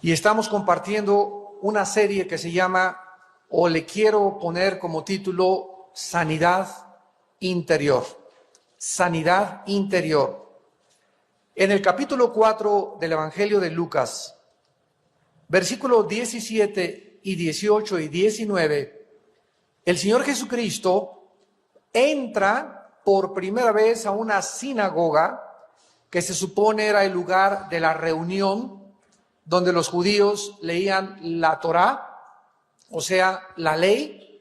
Y estamos compartiendo una serie que se llama, o le quiero poner como título, Sanidad Interior. Sanidad Interior. En el capítulo 4 del Evangelio de Lucas, versículos 17 y 18 y 19, el Señor Jesucristo entra por primera vez a una sinagoga que se supone era el lugar de la reunión donde los judíos leían la Torá, o sea, la ley.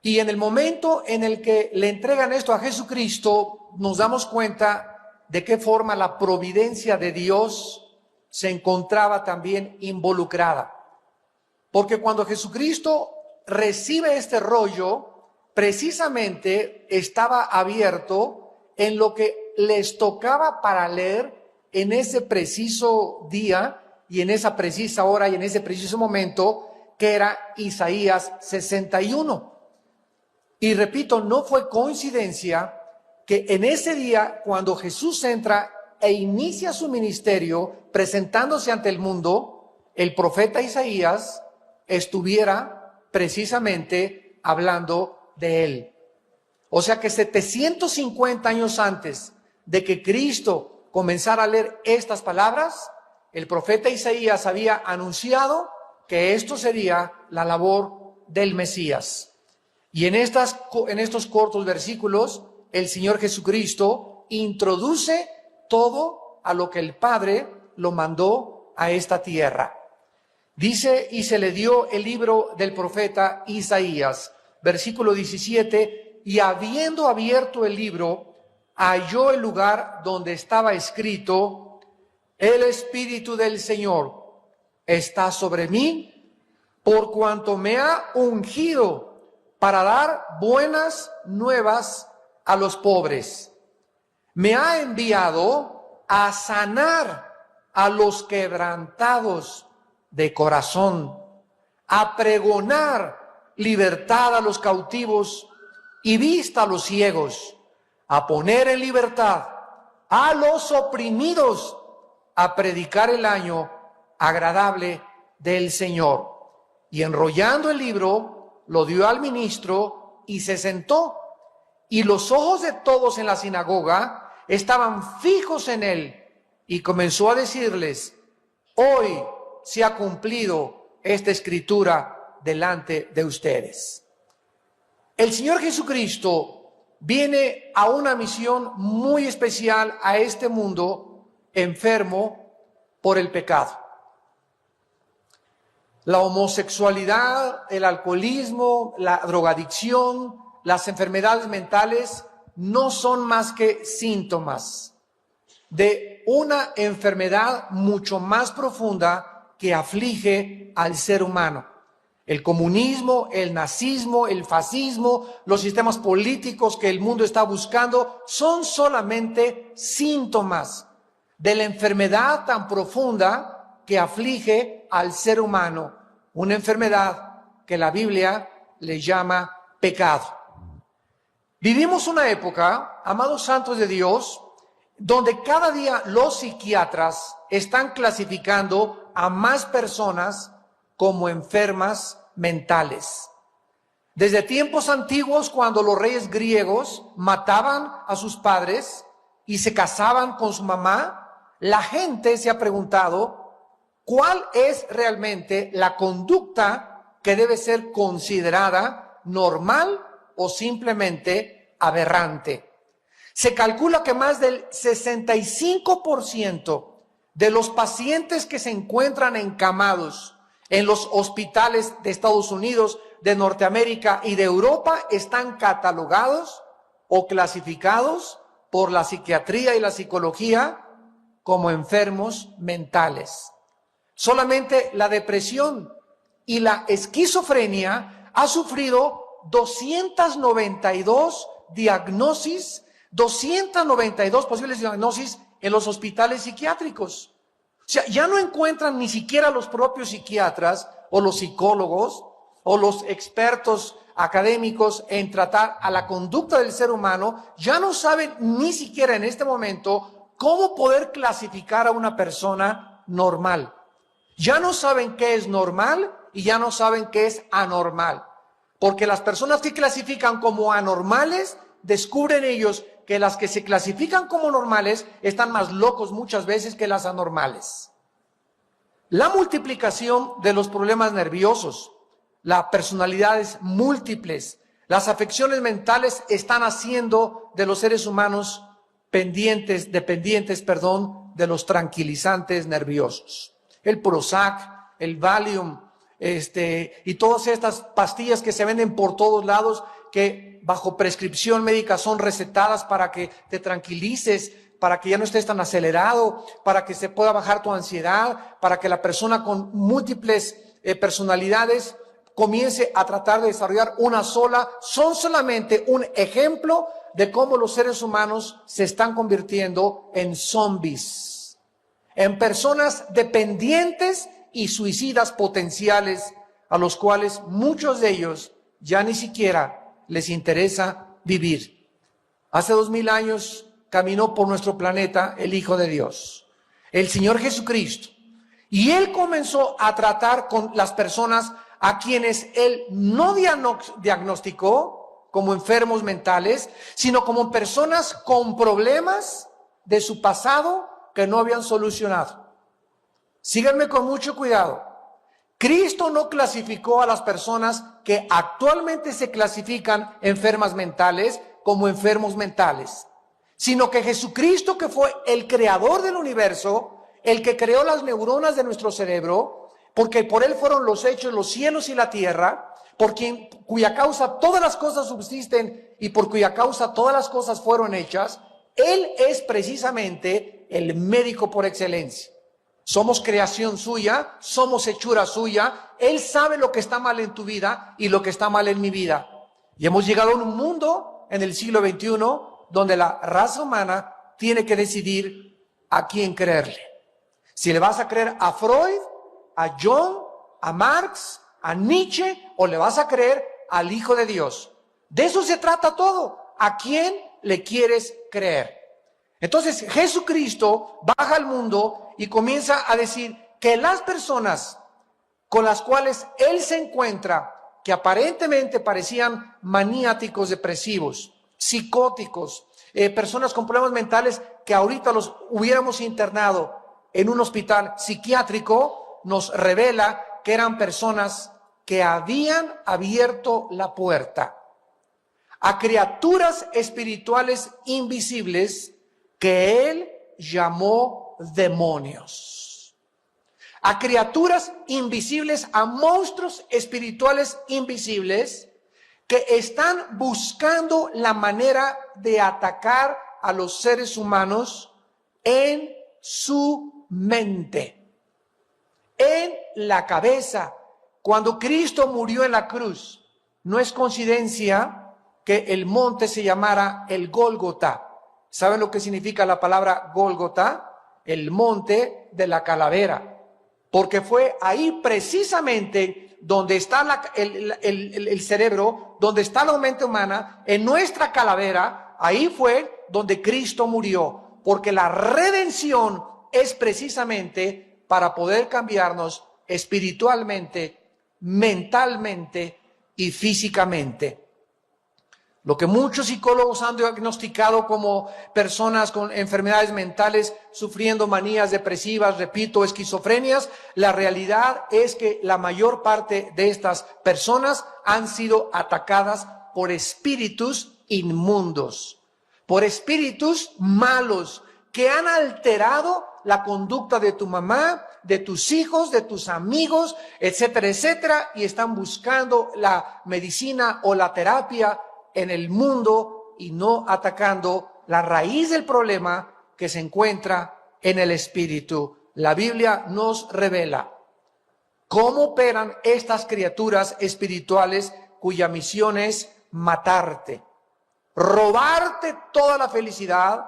Y en el momento en el que le entregan esto a Jesucristo, nos damos cuenta de qué forma la providencia de Dios se encontraba también involucrada. Porque cuando Jesucristo recibe este rollo, precisamente estaba abierto en lo que les tocaba para leer en ese preciso día y en esa precisa hora y en ese preciso momento, que era Isaías 61. Y repito, no fue coincidencia que en ese día, cuando Jesús entra e inicia su ministerio presentándose ante el mundo, el profeta Isaías estuviera precisamente hablando de él. O sea que 750 años antes de que Cristo comenzara a leer estas palabras, el profeta Isaías había anunciado que esto sería la labor del Mesías. Y en estos cortos versículos, el Señor Jesucristo introduce todo a lo que el Padre lo mandó a esta tierra. Dice, y se le dio el libro del profeta Isaías, versículo 17, y habiendo abierto el libro, halló el lugar donde estaba escrito: el Espíritu del Señor está sobre mí, por cuanto me ha ungido para dar buenas nuevas a los pobres. Me ha enviado a sanar a los quebrantados de corazón, a pregonar libertad a los cautivos y vista a los ciegos, a poner en libertad a los oprimidos, a predicar el año agradable del Señor. Y enrollando el libro, lo dio al ministro y se sentó. Y los ojos de todos en la sinagoga estaban fijos en él. Y comenzó a decirles: hoy se ha cumplido esta escritura delante de ustedes. El Señor Jesucristo viene a una misión muy especial a este mundo enfermo por el pecado. La homosexualidad, el alcoholismo, la drogadicción, las enfermedades mentales no son más que síntomas de una enfermedad mucho más profunda que aflige al ser humano. El comunismo, el nazismo, el fascismo, los sistemas políticos que el mundo está buscando son solamente síntomas de la enfermedad tan profunda que aflige al ser humano, una enfermedad que la Biblia le llama pecado. Vivimos una época, amados santos de Dios, donde cada día los psiquiatras están clasificando a más personas como enfermas mentales. Desde tiempos antiguos, cuando los reyes griegos mataban a sus padres y se casaban con su mamá, la gente se ha preguntado cuál es realmente la conducta que debe ser considerada normal o simplemente aberrante. Se calcula que más del 65% de los pacientes que se encuentran encamados en los hospitales de Estados Unidos, de Norteamérica y de Europa están catalogados o clasificados por la psiquiatría y la psicología como enfermos mentales. Solamente la depresión y la esquizofrenia ha sufrido 292 diagnosis, 292 posibles diagnosis en los hospitales psiquiátricos. O sea, ya no encuentran ni siquiera los propios psiquiatras o los psicólogos o los expertos académicos en tratar a la conducta del ser humano, ya no saben ni siquiera en este momento cómo poder clasificar a una persona normal. Ya no saben qué es normal y ya no saben qué es anormal. Porque las personas que clasifican como anormales, descubren ellos que las que se clasifican como normales están más locos muchas veces que las anormales. La multiplicación de los problemas nerviosos, las personalidades múltiples, las afecciones mentales están haciendo de los seres humanos dependientes, de los tranquilizantes nerviosos. El Prozac, el Valium, y todas estas pastillas que se venden por todos lados, que bajo prescripción médica son recetadas para que te tranquilices, para que ya no estés tan acelerado, para que se pueda bajar tu ansiedad, para que la persona con múltiples personalidades comience a tratar de desarrollar una sola, son solamente un ejemplo de cómo los seres humanos se están convirtiendo en zombies, en personas dependientes y suicidas potenciales, a los cuales muchos de ellos ya ni siquiera les interesa vivir. Hace 2000 años caminó por nuestro planeta el Hijo de Dios, el Señor Jesucristo, y Él comenzó a tratar con las personas a quienes Él no diagnosticó como enfermos mentales, sino como personas con problemas de su pasado que no habían solucionado. Síganme con mucho cuidado. Cristo no clasificó a las personas que actualmente se clasifican enfermas mentales como enfermos mentales, sino que Jesucristo, que fue el creador del universo, el que creó las neuronas de nuestro cerebro, porque por Él fueron los hechos los cielos y la tierra, por cuya causa todas las cosas subsisten y por cuya causa todas las cosas fueron hechas, Él es precisamente el médico por excelencia. Somos creación suya, somos hechura suya. Él sabe lo que está mal en tu vida y lo que está mal en mi vida. Y hemos llegado a un mundo en el siglo XXI donde la raza humana tiene que decidir a quién creerle. Si le vas a creer a Freud, a Jung, a Marx, a Nietzsche, o le vas a creer al Hijo de Dios. De eso se trata todo. ¿A quién le quieres creer? Entonces Jesucristo baja al mundo y comienza a decir que las personas con las cuales Él se encuentra, que aparentemente parecían maniáticos depresivos, psicóticos, personas con problemas mentales que ahorita los hubiéramos internado en un hospital psiquiátrico, nos revela que eran personas que habían abierto la puerta a criaturas espirituales invisibles que Él llamó demonios, a criaturas invisibles, a monstruos espirituales invisibles que están buscando la manera de atacar a los seres humanos en su mente, en la cabeza. Cuando Cristo murió en la cruz, no es coincidencia que el monte se llamara el Gólgota. ¿Saben lo que significa la palabra Gólgota? El monte de la calavera. Porque fue ahí precisamente donde está el cerebro, donde está la mente humana, en nuestra calavera. Ahí fue donde Cristo murió. Porque la redención es precisamente para poder cambiarnos espiritualmente, mentalmente y físicamente. Lo que muchos psicólogos han diagnosticado como personas con enfermedades mentales, sufriendo manías depresivas, repito, esquizofrenias, la realidad es que la mayor parte de estas personas han sido atacadas por espíritus inmundos, por espíritus malos que han alterado la conducta de tu mamá, de tus hijos, de tus amigos, etcétera, etcétera, y están buscando la medicina o la terapia en el mundo y no atacando la raíz del problema que se encuentra en el espíritu. La Biblia nos revela cómo operan estas criaturas espirituales cuya misión es matarte, robarte toda la felicidad,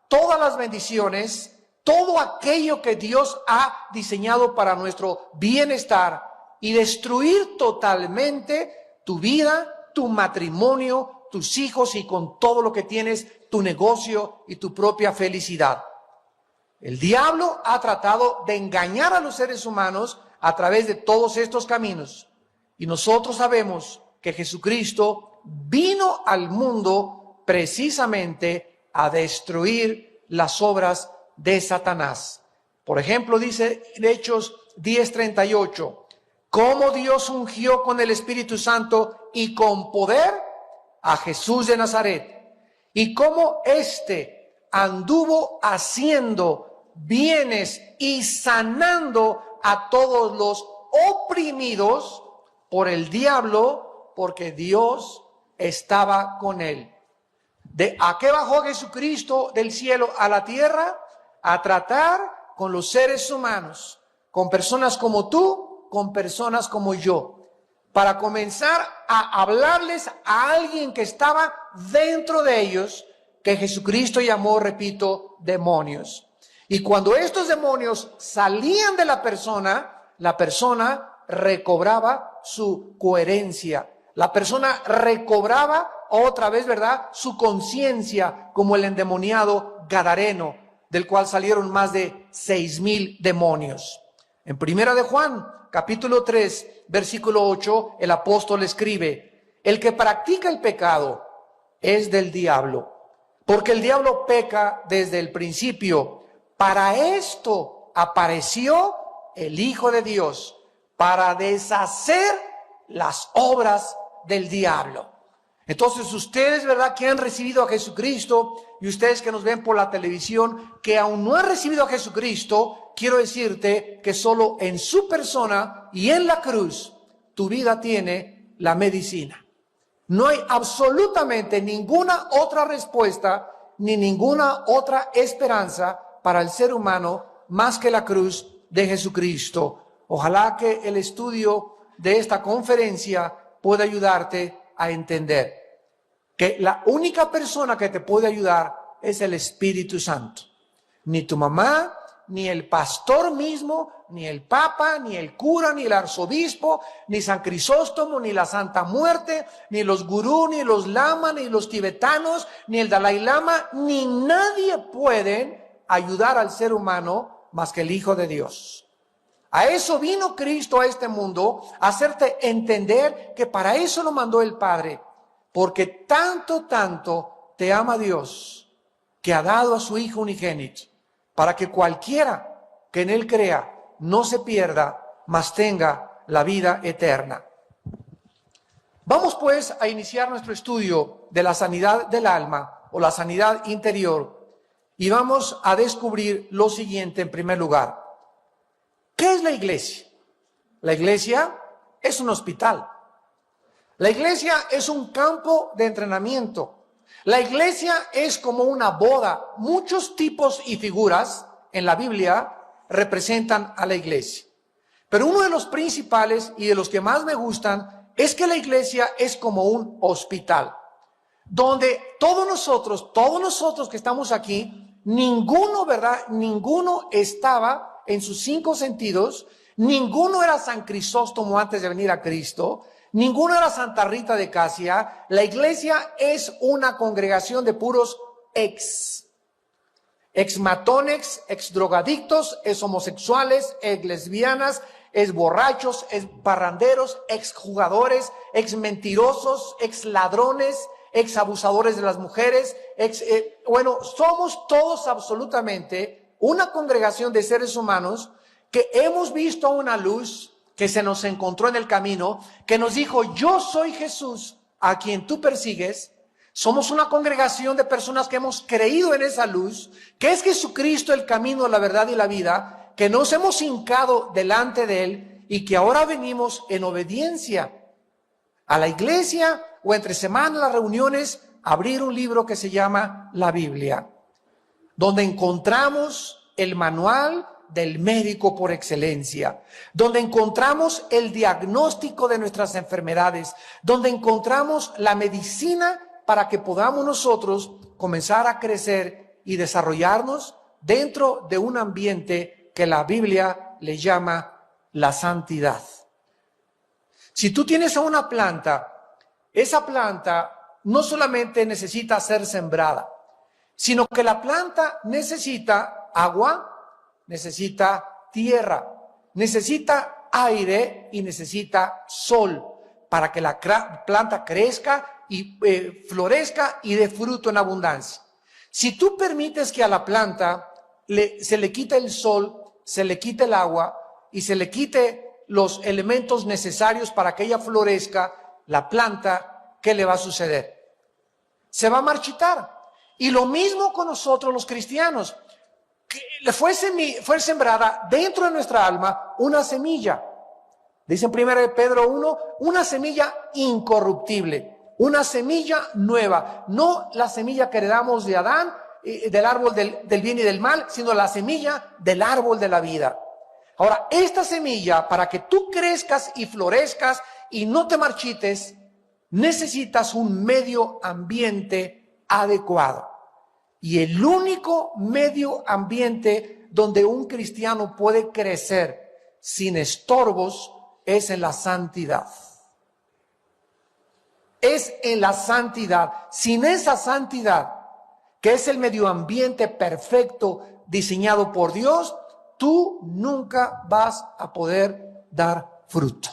todas las bendiciones, todo aquello que Dios ha diseñado para nuestro bienestar y destruir totalmente tu vida, tu matrimonio, tus hijos y con todo lo que tienes, tu negocio y tu propia felicidad. El diablo ha tratado de engañar a los seres humanos a través de todos estos caminos. Y nosotros sabemos que Jesucristo vino al mundo precisamente a destruir las obras de Satanás. Por ejemplo, dice en Hechos 10:38, cómo Dios ungió con el Espíritu Santo y con poder a Jesús de Nazaret, y cómo éste anduvo haciendo bienes y sanando a todos los oprimidos por el diablo, porque Dios estaba con él. ¿A qué bajó Jesucristo del cielo a la tierra? A tratar con los seres humanos, con personas como tú, con personas como yo, para comenzar a hablarles a alguien que estaba dentro de ellos, que Jesucristo llamó, repito, demonios. Y cuando estos demonios salían de la persona recobraba su coherencia. La persona recobraba otra vez, ¿verdad?, su conciencia, como el endemoniado gadareno, del cual salieron más de 6,000 demonios. En Primera de Juan, capítulo 3, versículo 8, el apóstol escribe: el que practica el pecado es del diablo, porque el diablo peca desde el principio. Para esto apareció el Hijo de Dios, para deshacer las obras del diablo. Entonces ustedes, ¿verdad?, que han recibido a Jesucristo, y ustedes que nos ven por la televisión, que aún no han recibido a Jesucristo, quiero decirte que solo en su persona y en la cruz tu vida tiene la medicina. No hay absolutamente ninguna otra respuesta ni ninguna otra esperanza para el ser humano más que la cruz de Jesucristo. Ojalá que el estudio de esta conferencia pueda ayudarte a entender que la única persona que te puede ayudar es el Espíritu Santo. Ni tu mamá, ni el pastor mismo, ni el papa, ni el cura, ni el arzobispo, ni San Crisóstomo, ni la Santa Muerte, ni los gurú, ni los lamas, ni los tibetanos, ni el Dalai Lama, ni nadie pueden ayudar al ser humano más que el Hijo de Dios. A eso vino Cristo a este mundo, a hacerte entender que para eso lo mandó el Padre, porque tanto te ama Dios, que ha dado a su Hijo unigénito, para que cualquiera que en Él crea no se pierda, mas tenga la vida eterna. Vamos pues a iniciar nuestro estudio de la sanidad del alma o la sanidad interior, y vamos a descubrir lo siguiente en primer lugar. ¿Qué es la iglesia? La iglesia es un hospital. La iglesia es un campo de entrenamiento. La iglesia es como una boda. Muchos tipos y figuras en la Biblia representan a la iglesia. Pero uno de los principales y de los que más me gustan es que la iglesia es como un hospital, donde todos nosotros que estamos aquí, ninguno, ¿verdad?, ninguno estaba en sus 5 sentidos, ninguno era San Crisóstomo antes de venir a Cristo, ninguno era Santa Rita de Casia. La iglesia es una congregación de puros ex matones, ex drogadictos, ex homosexuales, ex lesbianas, ex borrachos, ex parranderos, ex jugadores, ex mentirosos, ex ladrones, ex abusadores de las mujeres, somos todos absolutamente una congregación de seres humanos que hemos visto una luz que se nos encontró en el camino, que nos dijo: yo soy Jesús a quien tú persigues. Somos una congregación de personas que hemos creído en esa luz, que es Jesucristo el camino, la verdad y la vida, que nos hemos hincado delante de Él y que ahora venimos en obediencia a la iglesia o entre semana las reuniones a abrir un libro que se llama la Biblia, donde encontramos el manual del médico por excelencia, donde encontramos el diagnóstico de nuestras enfermedades, donde encontramos la medicina para que podamos nosotros comenzar a crecer y desarrollarnos dentro de un ambiente que la Biblia le llama la santidad. Si tú tienes a una planta, esa planta no solamente necesita ser sembrada, sino que la planta necesita agua, necesita tierra, necesita aire y necesita sol para que la planta crezca y florezca y dé fruto en abundancia. Si tú permites que a la planta se le quite el sol, se le quite el agua y se le quite los elementos necesarios para que ella florezca, la planta, ¿qué le va a suceder? Se va a marchitar. Y lo mismo con nosotros los cristianos. Que fue sembrada dentro de nuestra alma una semilla. Dice en 1 Pedro 1, una semilla incorruptible, una semilla nueva. No la semilla que heredamos de Adán, del árbol del bien y del mal, sino la semilla del árbol de la vida. Ahora, esta semilla, para que tú crezcas y florezcas y no te marchites, necesitas un medio ambiente adecuado. Y el único medio ambiente donde un cristiano puede crecer sin estorbos es en la santidad. Es en la santidad. Sin esa santidad, que es el medio ambiente perfecto diseñado por Dios, tú nunca vas a poder dar fruto.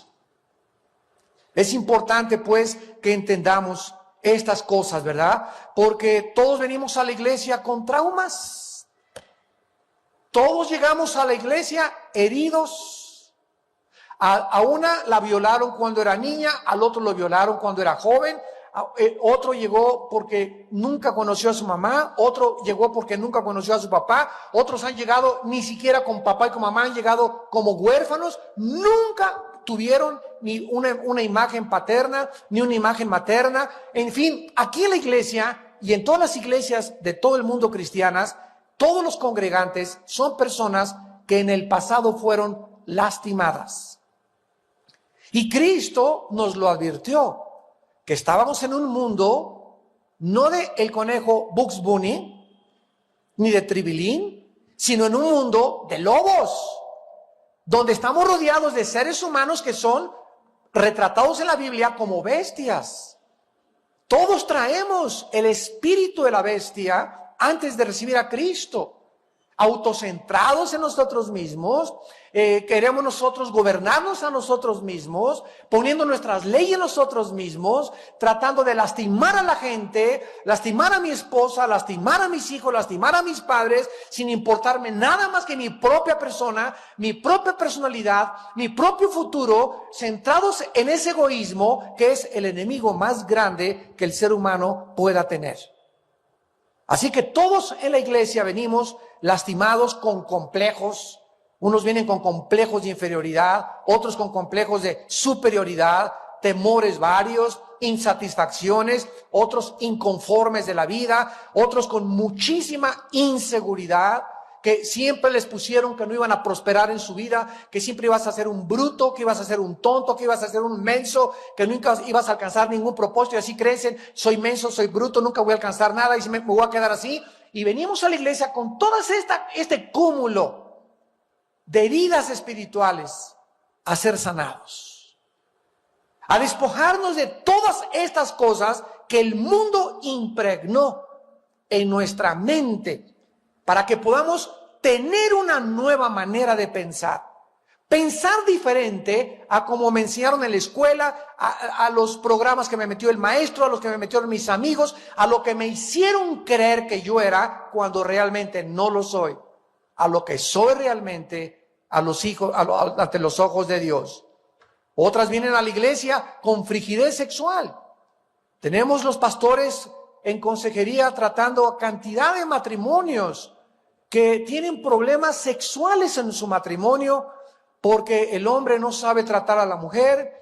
Es importante, pues, que entendamos estas cosas, ¿verdad? Porque todos venimos a la iglesia con traumas. Todos llegamos a la iglesia heridos. A una la violaron cuando era niña, al otro lo violaron cuando era joven, otro llegó porque nunca conoció a su mamá, otro llegó porque nunca conoció a su papá, otros han llegado ni siquiera con papá y con mamá, han llegado como huérfanos, nunca tuvieron ni una imagen paterna, ni una imagen materna. En fin, aquí en la iglesia y en todas las iglesias de todo el mundo cristianas, todos los congregantes son personas que en el pasado fueron lastimadas. Y Cristo nos lo advirtió, que estábamos en un mundo no de el conejo Bugs Bunny, ni de Tribilín, sino en un mundo de lobos, donde estamos rodeados de seres humanos que son retratados en la Biblia como bestias. Todos traemos el espíritu de la bestia antes de recibir a Cristo. Autocentrados en nosotros mismos, queremos nosotros gobernarnos a nosotros mismos, poniendo nuestras leyes nosotros mismos, tratando de lastimar a la gente, lastimar a mi esposa, lastimar a mis hijos, lastimar a mis padres, sin importarme nada más que mi propia persona, mi propia personalidad, mi propio futuro, centrados en ese egoísmo que es el enemigo más grande que el ser humano pueda tener. Así que todos en la iglesia venimos lastimados con complejos. Unos vienen con complejos de inferioridad, otros con complejos de superioridad, temores varios, insatisfacciones, otros inconformes de la vida, otros con muchísima inseguridad, que siempre les pusieron que no iban a prosperar en su vida, que siempre ibas a ser un bruto, que ibas a ser un tonto, que ibas a ser un menso, que nunca ibas a alcanzar ningún propósito, y así crecen: soy menso, soy bruto, nunca voy a alcanzar nada y me voy a quedar así. Y venimos a la iglesia con todo este cúmulo de heridas espirituales a ser sanados, a despojarnos de todas estas cosas que el mundo impregnó en nuestra mente, para que podamos tener una nueva manera de pensar. Pensar diferente a como me enseñaron en la escuela, a los programas que me metió el maestro, a los que me metieron mis amigos, a lo que me hicieron creer que yo era cuando realmente no lo soy, a lo que soy realmente ante los ojos de Dios. Otras vienen a la iglesia con frigidez sexual. Tenemos los pastores en consejería tratando a cantidad de matrimonios que tienen problemas sexuales en su matrimonio porque el hombre no sabe tratar a la mujer,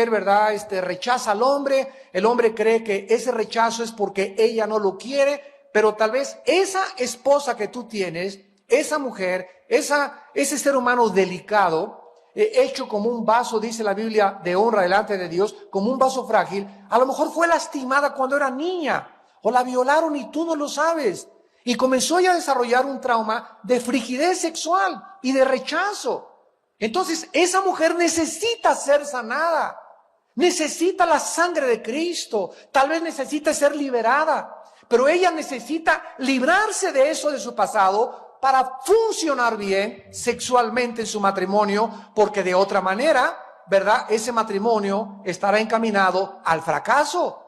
¿verdad? Rechaza al hombre, el hombre cree que ese rechazo es porque ella no lo quiere, pero tal vez esa esposa que tú tienes, esa mujer, ese ser humano delicado, hecho como un vaso, dice la Biblia, de honra delante de Dios, como un vaso frágil, a lo mejor fue lastimada cuando era niña, o la violaron y tú no lo sabes, y comenzó ya a desarrollar un trauma de frigidez sexual y de rechazo. Entonces esa mujer necesita ser sanada, necesita la sangre de Cristo, tal vez necesita ser liberada, pero ella necesita librarse de eso de su pasado para funcionar bien sexualmente en su matrimonio, porque de otra manera, ¿verdad?, ese matrimonio estará encaminado al fracaso.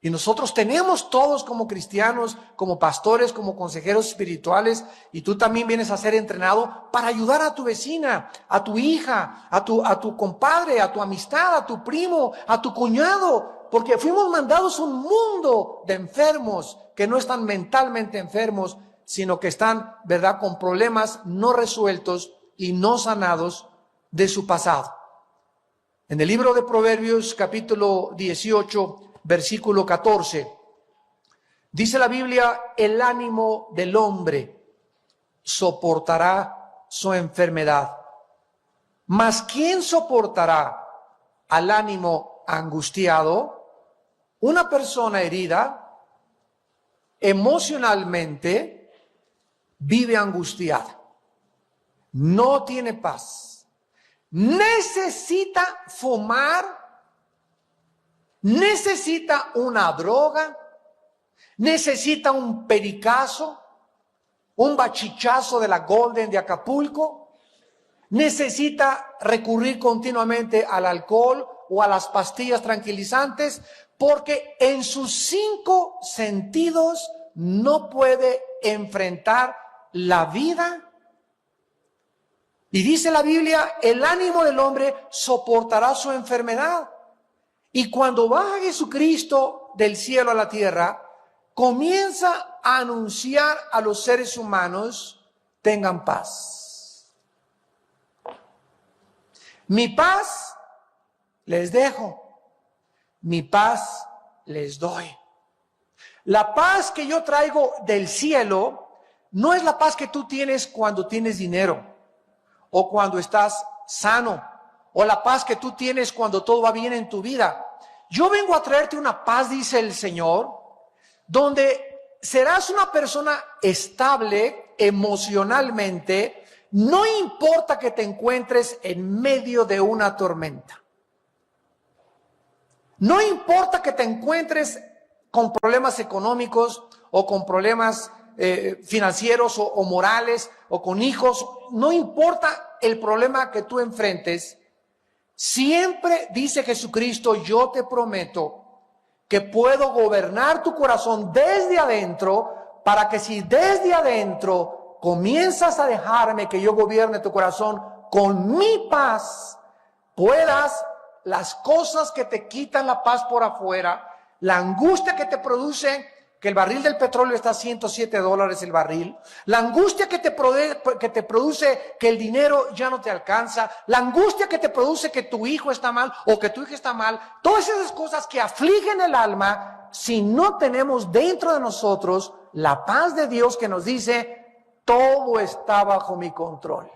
Y nosotros tenemos todos como cristianos, como pastores, como consejeros espirituales, y tú también vienes a ser entrenado para ayudar a tu vecina, a tu hija, a tu compadre, a tu amistad, a tu primo, a tu cuñado, porque fuimos mandados a un mundo de enfermos que no están mentalmente enfermos, sino que están, ¿verdad?, con problemas no resueltos y no sanados de su pasado. En el libro de Proverbios, capítulo 18, versículo 14, dice la Biblia: el ánimo del hombre soportará su enfermedad, mas ¿quién soportará al ánimo angustiado? Una persona herida emocionalmente vive angustiada, no tiene paz, necesita fumar, necesita una droga, necesita un pericazo, un bachichazo de la Golden de Acapulco, necesita recurrir continuamente al alcohol o a las pastillas tranquilizantes, porque en sus 5 sentidos no puede enfrentar la vida. Y dice la Biblia: el ánimo del hombre soportará su enfermedad. Y cuando baja Jesucristo del cielo a la tierra, comienza a anunciar a los seres humanos: tengan paz. Mi paz les dejo, mi paz les doy. La paz que yo traigo del cielo no es la paz que tú tienes cuando tienes dinero o cuando estás sano, o la paz que tú tienes cuando todo va bien en tu vida. Yo vengo a traerte una paz, dice el Señor, donde serás una persona estable emocionalmente, no importa que te encuentres en medio de una tormenta. No importa que te encuentres con problemas económicos o con problemas financieros o morales o con hijos, no importa el problema que tú enfrentes. Siempre dice Jesucristo: yo te prometo que puedo gobernar tu corazón desde adentro, para que si desde adentro comienzas a dejarme que yo gobierne tu corazón con mi paz, puedas las cosas que te quitan la paz por afuera, la angustia que te produce que el barril del petróleo está a $107 el barril, la angustia que te produce que el dinero ya no te alcanza, la angustia que te produce que tu hijo está mal o que tu hija está mal, todas esas cosas que afligen el alma, si no tenemos dentro de nosotros la paz de Dios que nos dice: todo está bajo mi control.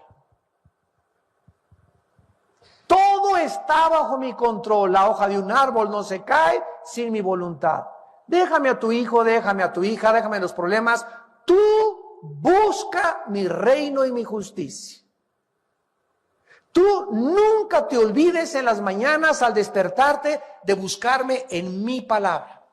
Todo está bajo mi control. La hoja de un árbol no se cae sin mi voluntad. Déjame a tu hijo, déjame a tu hija, déjame los problemas. Tú busca mi reino y mi justicia. Tú nunca te olvides en las mañanas al despertarte de buscarme en mi palabra.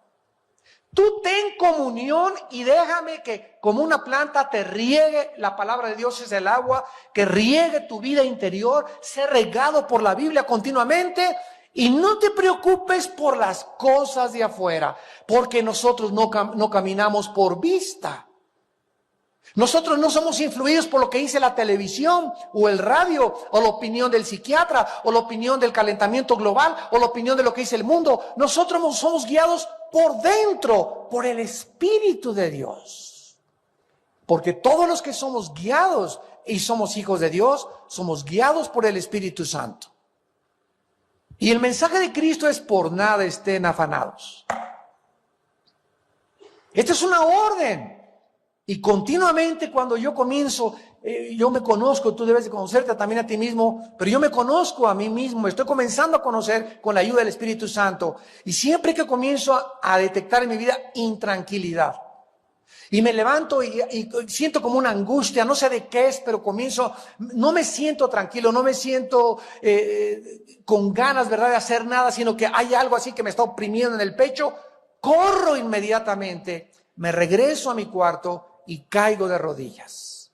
Tú ten comunión y déjame que como una planta te riegue. La palabra de Dios es el agua que riegue tu vida interior, sé regado por la Biblia continuamente. Y no te preocupes por las cosas de afuera, porque nosotros no caminamos por vista. Nosotros no somos influidos por lo que dice la televisión o el radio o la opinión del psiquiatra o la opinión del calentamiento global o la opinión de lo que dice el mundo. Nosotros somos guiados por dentro, por el Espíritu de Dios. Porque todos los que somos guiados y somos hijos de Dios, somos guiados por el Espíritu Santo. Y el mensaje de Cristo es: por nada estén afanados. Esta es una orden. Y continuamente cuando yo comienzo, yo me conozco, tú debes de conocerte también a ti mismo, pero yo me conozco a mí mismo, me estoy comenzando a conocer con la ayuda del Espíritu Santo. Y siempre que comienzo a detectar en mi vida intranquilidad, y me levanto y siento como una angustia, no sé de qué es, pero comienzo, no me siento tranquilo, no me siento con ganas, ¿verdad?, de hacer nada, sino que hay algo así que me está oprimiendo en el pecho. Corro inmediatamente, me regreso a mi cuarto y caigo de rodillas.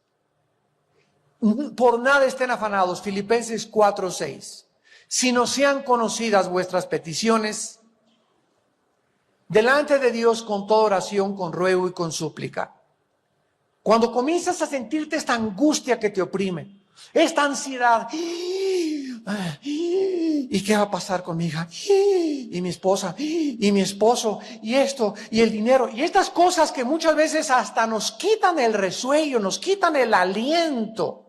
Por nada estén afanados, Filipenses 4:6, sino sean conocidas vuestras peticiones delante de Dios con toda oración, con ruego y con súplica. Cuando comienzas a sentirte esta angustia que te oprime, esta ansiedad, ¿y qué va a pasar con mi hija? Y mi esposa, y mi esposo, y esto, y el dinero, y estas cosas que muchas veces hasta nos quitan el resuello, nos quitan el aliento,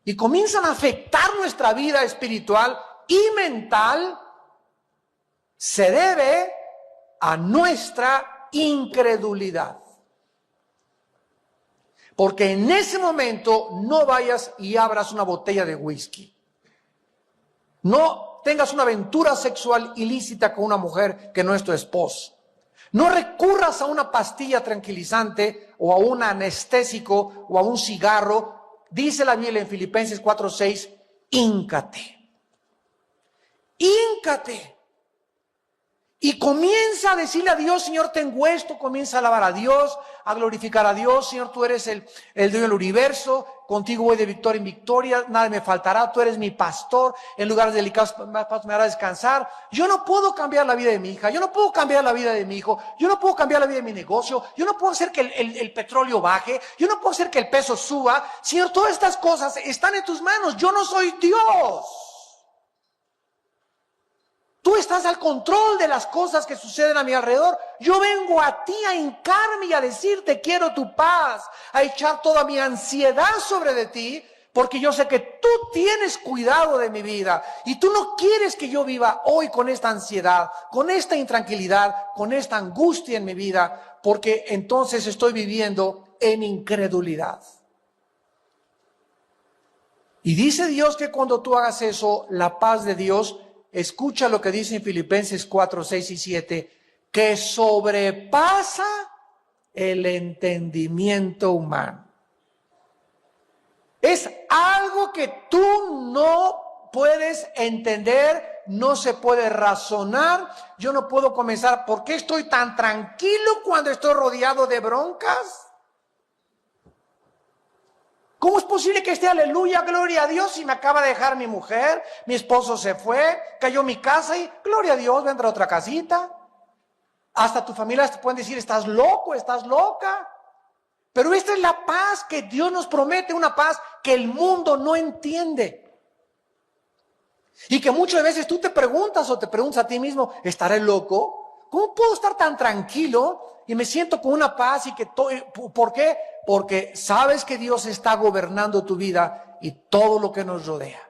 y comienzan a afectar nuestra vida espiritual y mental, se debe a nuestra incredulidad. Porque en ese momento no vayas y abras una botella de whisky. No tengas una aventura sexual ilícita con una mujer que no es tu esposa. No recurras a una pastilla tranquilizante o a un anestésico o a un cigarro. Dice la Biblia en Filipenses 4:6, híncate. Híncate. Y comienza a decirle a Dios, Señor, tengo esto. Comienza a alabar a Dios, a glorificar a Dios. Señor, tú eres el dueño del universo. Contigo voy de victoria en victoria. Nada me faltará. Tú eres mi pastor. En lugares delicados me harás descansar. Yo no puedo cambiar la vida de mi hija. Yo no puedo cambiar la vida de mi hijo. Yo no puedo cambiar la vida de mi negocio. Yo no puedo hacer que el petróleo baje. Yo no puedo hacer que el peso suba. Señor, todas estas cosas están en tus manos. Yo no soy Dios. Tú estás al control de las cosas que suceden a mi alrededor. Yo vengo a ti a hincarme y a decirte quiero tu paz, a echar toda mi ansiedad sobre de ti, porque yo sé que tú tienes cuidado de mi vida y tú no quieres que yo viva hoy con esta ansiedad, con esta intranquilidad, con esta angustia en mi vida, porque entonces estoy viviendo en incredulidad. Y dice Dios que cuando tú hagas eso, la paz de Dios, escucha lo que dice en Filipenses 4:6-7, que sobrepasa el entendimiento humano. Es algo que tú no puedes entender, no se puede razonar. Yo no puedo comenzar, ¿por qué estoy tan tranquilo cuando estoy rodeado de broncas? ¿Cómo es posible que esté aleluya, gloria a Dios, si me acaba de dejar mi mujer, mi esposo se fue, cayó mi casa y gloria a Dios, vendrá otra casita? Hasta tu familia te pueden decir, estás loco, estás loca. Pero esta es la paz que Dios nos promete, una paz que el mundo no entiende. Y que muchas veces tú te preguntas o te preguntas a ti mismo, ¿estaré loco? ¿Cómo puedo estar tan tranquilo y me siento con una paz y que ¿por qué? Porque sabes que Dios está gobernando tu vida y todo lo que nos rodea.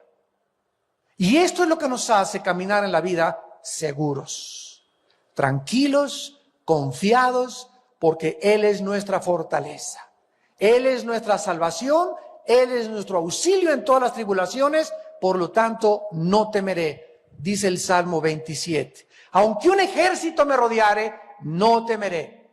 Y esto es lo que nos hace caminar en la vida seguros, tranquilos, confiados, porque Él es nuestra fortaleza. Él es nuestra salvación, Él es nuestro auxilio en todas las tribulaciones, por lo tanto no temeré, dice el Salmo 27. Aunque un ejército me rodeare, no temeré.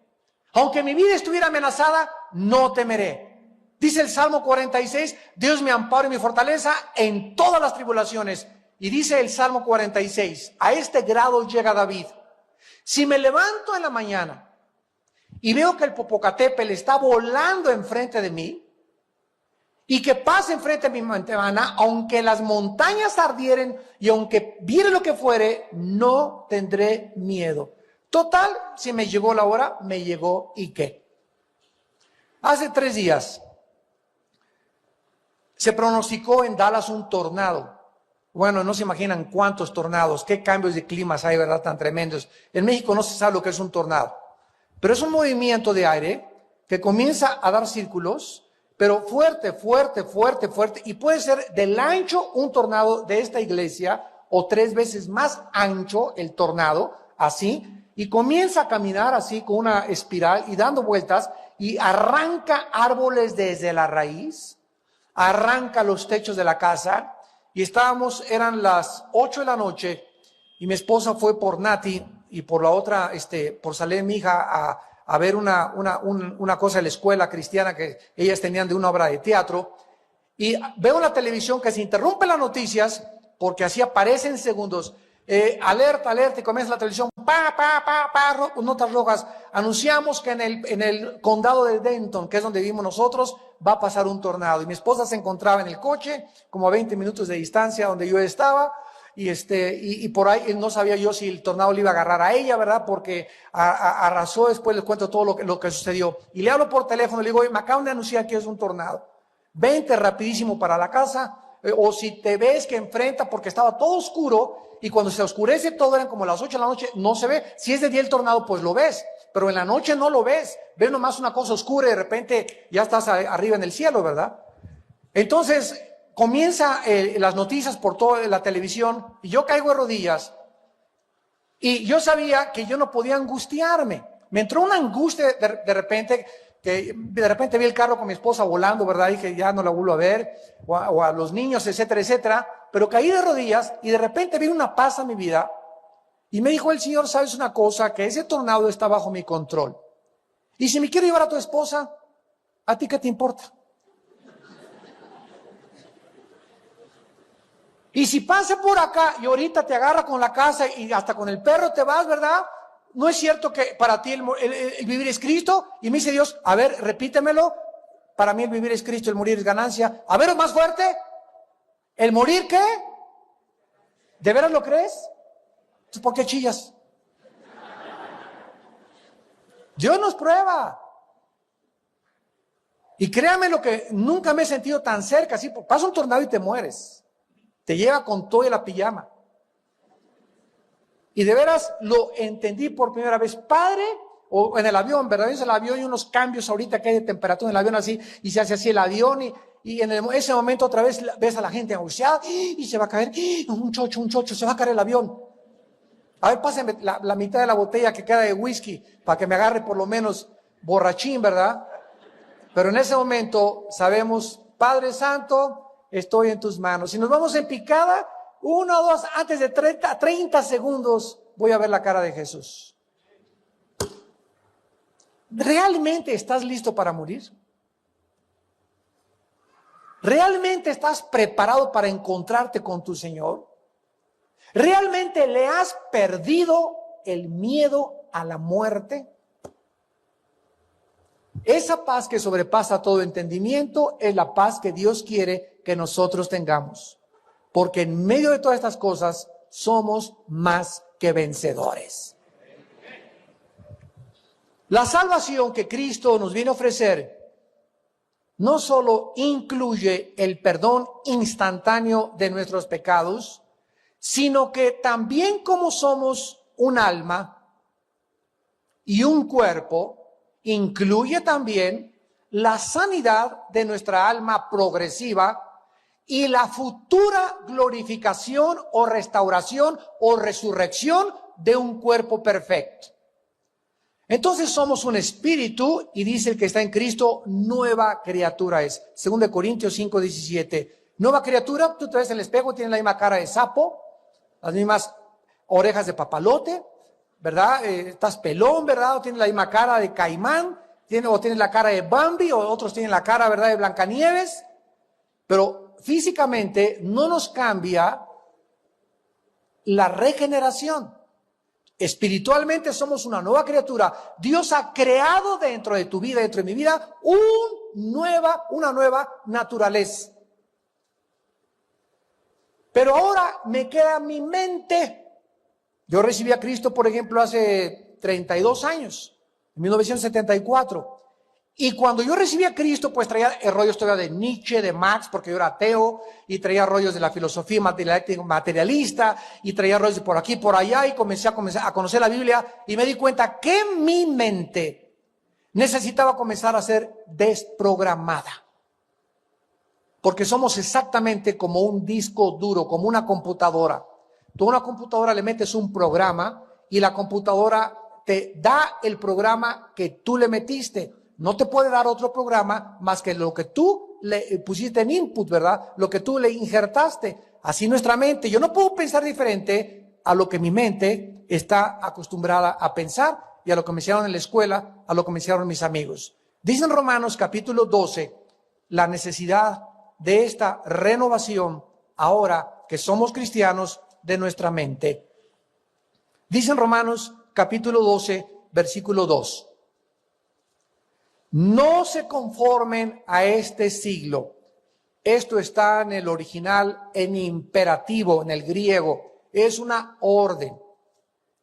Aunque mi vida estuviera amenazada, no temeré. Dice el Salmo 46, Dios me amparo y mi fortaleza en todas las tribulaciones. Y dice el Salmo 46, a este grado llega David. Si me levanto en la mañana y veo que el Popocatépetl está volando enfrente de mí y que pasa enfrente de mi ventana, aunque las montañas ardieren y aunque viere lo que fuere, no tendré miedo. Total, si me llegó la hora, me llegó, ¿y qué? Hace 3 días se pronosticó en Dallas un tornado. Bueno, no se imaginan cuántos tornados, qué cambios de climas hay, ¿verdad? Tan tremendos. En México no se sabe lo que es un tornado, pero es un movimiento de aire que comienza a dar círculos, pero fuerte, fuerte, fuerte, fuerte, y puede ser del ancho un tornado de esta iglesia o 3 veces más ancho el tornado, así, y comienza a caminar así con una espiral y dando vueltas y arranca árboles desde la raíz, arranca los techos de la casa. Y eran las 8 de la noche y mi esposa fue por Nati y por la otra, por Salem, mi hija, a ver una cosa en la escuela cristiana que ellas tenían de una obra de teatro. Y veo en la televisión que se interrumpen las noticias porque así aparecen segundos. Alerta, alerta, y comienza la televisión, notas rojas. Anunciamos que en el condado de Denton, que es donde vivimos nosotros, va a pasar un tornado. Y mi esposa se encontraba en el coche, como a 20 minutos de distancia donde yo estaba. Y por ahí no sabía yo si el tornado le iba a agarrar a ella, ¿verdad? Porque arrasó. Después les cuento todo lo que sucedió. Y le hablo por teléfono, le digo, oye, me acaban de anunciar que es un tornado. Vente rapidísimo para la casa. O si te ves que enfrenta, porque estaba todo oscuro, y cuando se oscurece todo, eran como las 8 de la noche, no se ve. Si es de día el tornado, pues lo ves, pero en la noche no lo ves. Ves nomás una cosa oscura y de repente ya estás arriba en el cielo, ¿verdad? Entonces comienza las noticias por toda la televisión, y yo caigo de rodillas, y yo sabía que yo no podía angustiarme. Me entró una angustia de repente, que de repente vi el carro con mi esposa volando, ¿verdad? Y que ya no la vuelvo a ver, o a los niños, etcétera, etcétera. Pero caí de rodillas y de repente vi una paz en mi vida. Y me dijo el Señor, ¿sabes una cosa? Que ese tornado está bajo mi control. Y si me quiero llevar a tu esposa, ¿a ti qué te importa? Y si pasa por acá y ahorita te agarra con la casa y hasta con el perro te vas, ¿verdad? ¿No es cierto que para ti el vivir es Cristo? Y me dice Dios, a ver, repítemelo. Para mí el vivir es Cristo, el morir es ganancia. A ver, más fuerte. ¿El morir qué? ¿De veras lo crees? Entonces, ¿por qué chillas? Dios nos prueba. Y créame lo que nunca me he sentido tan cerca. Así, pasa un tornado y te mueres. Te lleva con todo y la pijama. Y de veras lo entendí por primera vez. Padre, o en el avión, ¿verdad? En el avión hay unos cambios ahorita que hay de temperatura en el avión así, y se hace así el avión, y en ese momento otra vez ves a la gente angustiada, y se va a caer, un chocho, se va a caer el avión. A ver, pásenme la mitad de la botella que queda de whisky, para que me agarre por lo menos borrachín, ¿verdad? Pero en ese momento sabemos, Padre Santo, estoy en tus manos. Si nos vamos en picada, 1 o 2, antes de 30 segundos, voy a ver la cara de Jesús. ¿Realmente estás listo para morir? ¿Realmente estás preparado para encontrarte con tu Señor? ¿Realmente le has perdido el miedo a la muerte? Esa paz que sobrepasa todo entendimiento es la paz que Dios quiere que nosotros tengamos. Porque en medio de todas estas cosas somos más que vencedores. La salvación que Cristo nos viene a ofrecer no solo incluye el perdón instantáneo de nuestros pecados, sino que también como somos un alma y un cuerpo, incluye también la sanidad de nuestra alma progresiva y la futura glorificación o restauración o resurrección de un cuerpo perfecto. Entonces somos un espíritu, y dice el que está en Cristo, nueva criatura es. 2 Corintios 5:17. Nueva criatura, tú te ves en el espejo, tienes la misma cara de sapo, las mismas orejas de papalote, ¿verdad? Estás pelón, ¿verdad? O tienes la misma cara de caimán, o tienes la cara de Bambi, o otros tienen la cara, ¿verdad?, de Blancanieves. Pero físicamente no nos cambia la regeneración. Espiritualmente somos una nueva criatura. Dios ha creado dentro de tu vida, dentro de mi vida, una nueva naturaleza. Pero ahora me queda mi mente. Yo recibí a Cristo, por ejemplo, hace 32 años, en 1974. Y cuando yo recibí a Cristo, pues traía rollos todavía de Nietzsche, de Marx, porque yo era ateo, y traía rollos de la filosofía materialista, y traía rollos de por aquí, por allá, y comencé a conocer la Biblia, y me di cuenta que mi mente necesitaba comenzar a ser desprogramada. Porque somos exactamente como un disco duro, como una computadora. Tú a una computadora le metes un programa, y la computadora te da el programa que tú le metiste. No te puede dar otro programa más que lo que tú le pusiste en input, ¿verdad? Lo que tú le injertaste. Así nuestra mente. Yo no puedo pensar diferente a lo que mi mente está acostumbrada a pensar y a lo que me enseñaron en la escuela, a lo que me enseñaron mis amigos. Dice en Romanos capítulo 12 la necesidad de esta renovación ahora que somos cristianos de nuestra mente. Dice en Romanos capítulo 12, versículo 2. No se conformen a este siglo. Esto está en el original en imperativo, en el griego. Es una orden.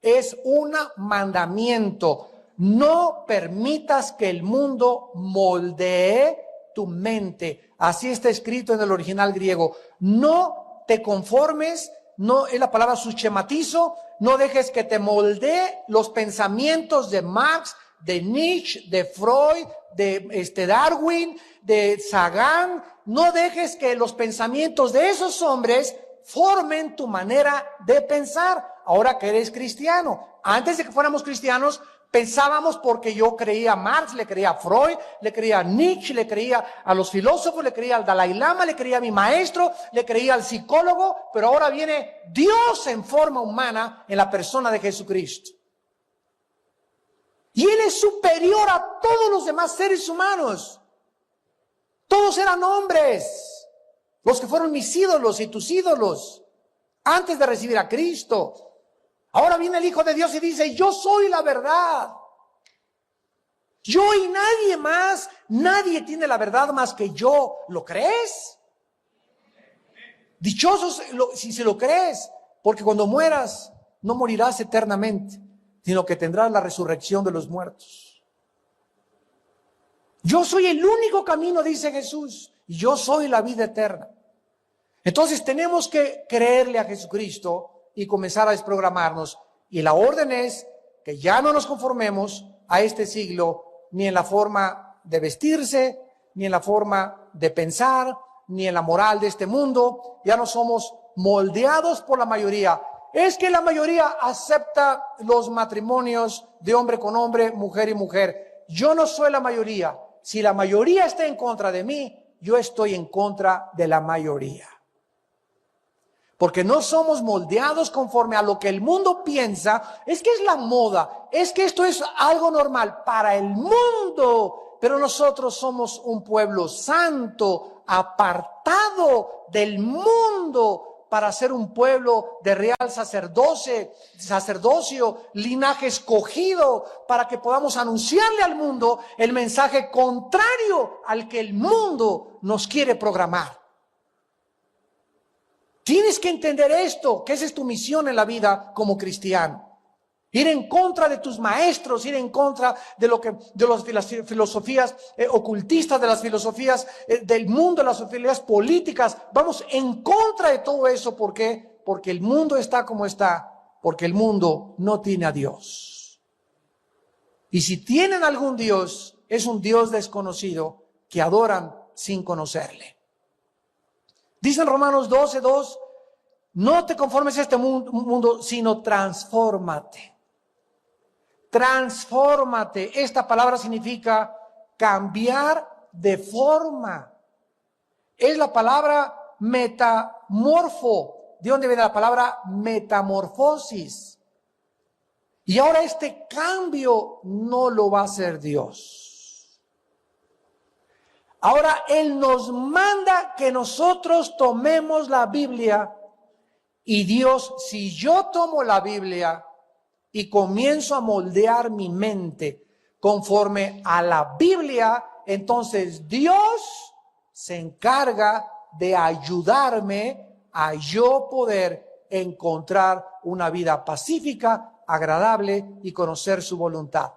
Es un mandamiento. No permitas que el mundo moldee tu mente. Así está escrito en el original griego. No te conformes, no es la palabra suschematizo, no dejes que te moldee los pensamientos de Marx, de Nietzsche, de Freud, de Darwin, de Sagan. No dejes que los pensamientos de esos hombres formen tu manera de pensar. Ahora que eres cristiano, antes de que fuéramos cristianos, pensábamos porque yo creía a Marx, le creía a Freud, le creía a Nietzsche, le creía a los filósofos, le creía al Dalai Lama, le creía a mi maestro, le creía al psicólogo, pero ahora viene Dios en forma humana en la persona de Jesucristo. Y Él es superior a todos los demás seres humanos. Todos eran hombres, los que fueron mis ídolos y tus ídolos, antes de recibir a Cristo. Ahora viene el Hijo de Dios y dice, yo soy la verdad. Yo y nadie más, nadie tiene la verdad más que yo. ¿Lo crees? Dichosos si se lo crees, porque cuando mueras, no morirás eternamente, sino que tendrás la resurrección de los muertos. Yo soy el único camino, dice Jesús, y yo soy la vida eterna. Entonces tenemos que creerle a Jesucristo y comenzar a desprogramarnos. Y la orden es que ya no nos conformemos a este siglo, ni en la forma de vestirse, ni en la forma de pensar, ni en la moral de este mundo. Ya no somos moldeados por la mayoría. Es que la mayoría acepta los matrimonios de hombre con hombre, mujer y mujer. Yo no soy la mayoría. Si la mayoría está en contra de mí, yo estoy en contra de la mayoría. Porque no somos moldeados conforme a lo que el mundo piensa. Es que es la moda, es que esto es algo normal para el mundo. Pero nosotros somos un pueblo santo, apartado del mundo, para ser un pueblo de real sacerdocio, linaje escogido, para que podamos anunciarle al mundo el mensaje contrario al que el mundo nos quiere programar. Tienes que entender esto, que esa es tu misión en la vida como cristiano. Ir en contra de tus maestros, ir en contra de las filosofías ocultistas, de las filosofías del mundo, de las filosofías políticas. Vamos en contra de todo eso. ¿Por qué? Porque el mundo está como está, porque el mundo no tiene a Dios. Y si tienen algún Dios, es un Dios desconocido que adoran sin conocerle. Dice en Romanos 12:2, no te conformes a este mundo, sino transfórmate. Transfórmate. Esta palabra significa cambiar de forma. Es la palabra metamorfo. ¿De dónde viene la palabra metamorfosis? Y ahora este cambio no lo va a hacer Dios. Ahora Él nos manda que nosotros tomemos la Biblia. Y Dios, si yo tomo la Biblia y comienzo a moldear mi mente conforme a la Biblia, entonces Dios se encarga de ayudarme a yo poder encontrar una vida pacífica, agradable y conocer su voluntad.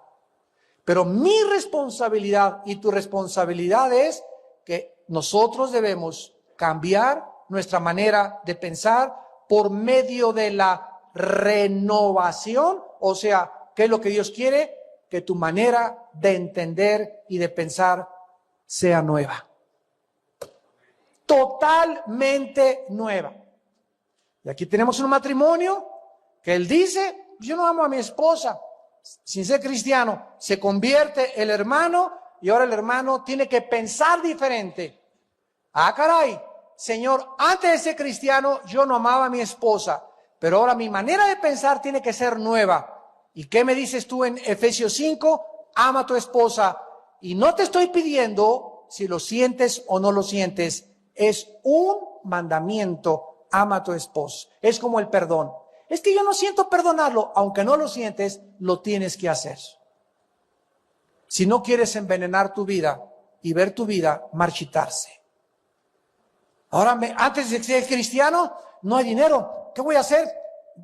Pero mi responsabilidad y tu responsabilidad es que nosotros debemos cambiar nuestra manera de pensar por medio de la renovación. O sea, ¿qué es lo que Dios quiere? Que tu manera de entender y de pensar sea nueva. Totalmente nueva. Y aquí tenemos un matrimonio que él dice, yo no amo a mi esposa. Sin ser cristiano, se convierte el hermano y ahora el hermano tiene que pensar diferente. Ah, caray, Señor, antes de ser cristiano yo no amaba a mi esposa, pero ahora mi manera de pensar tiene que ser nueva. ¿Y qué me dices tú en Efesios 5? Ama a tu esposa. Y no te estoy pidiendo si lo sientes o no lo sientes. Es un mandamiento, ama a tu esposa. Es como el perdón. es que yo no siento perdonarlo. Aunque no lo sientes, lo tienes que hacer. Si no quieres envenenar tu vida y ver tu vida marchitarse. Ahora, antes de ser cristiano, no hay dinero. ¿Qué voy a hacer?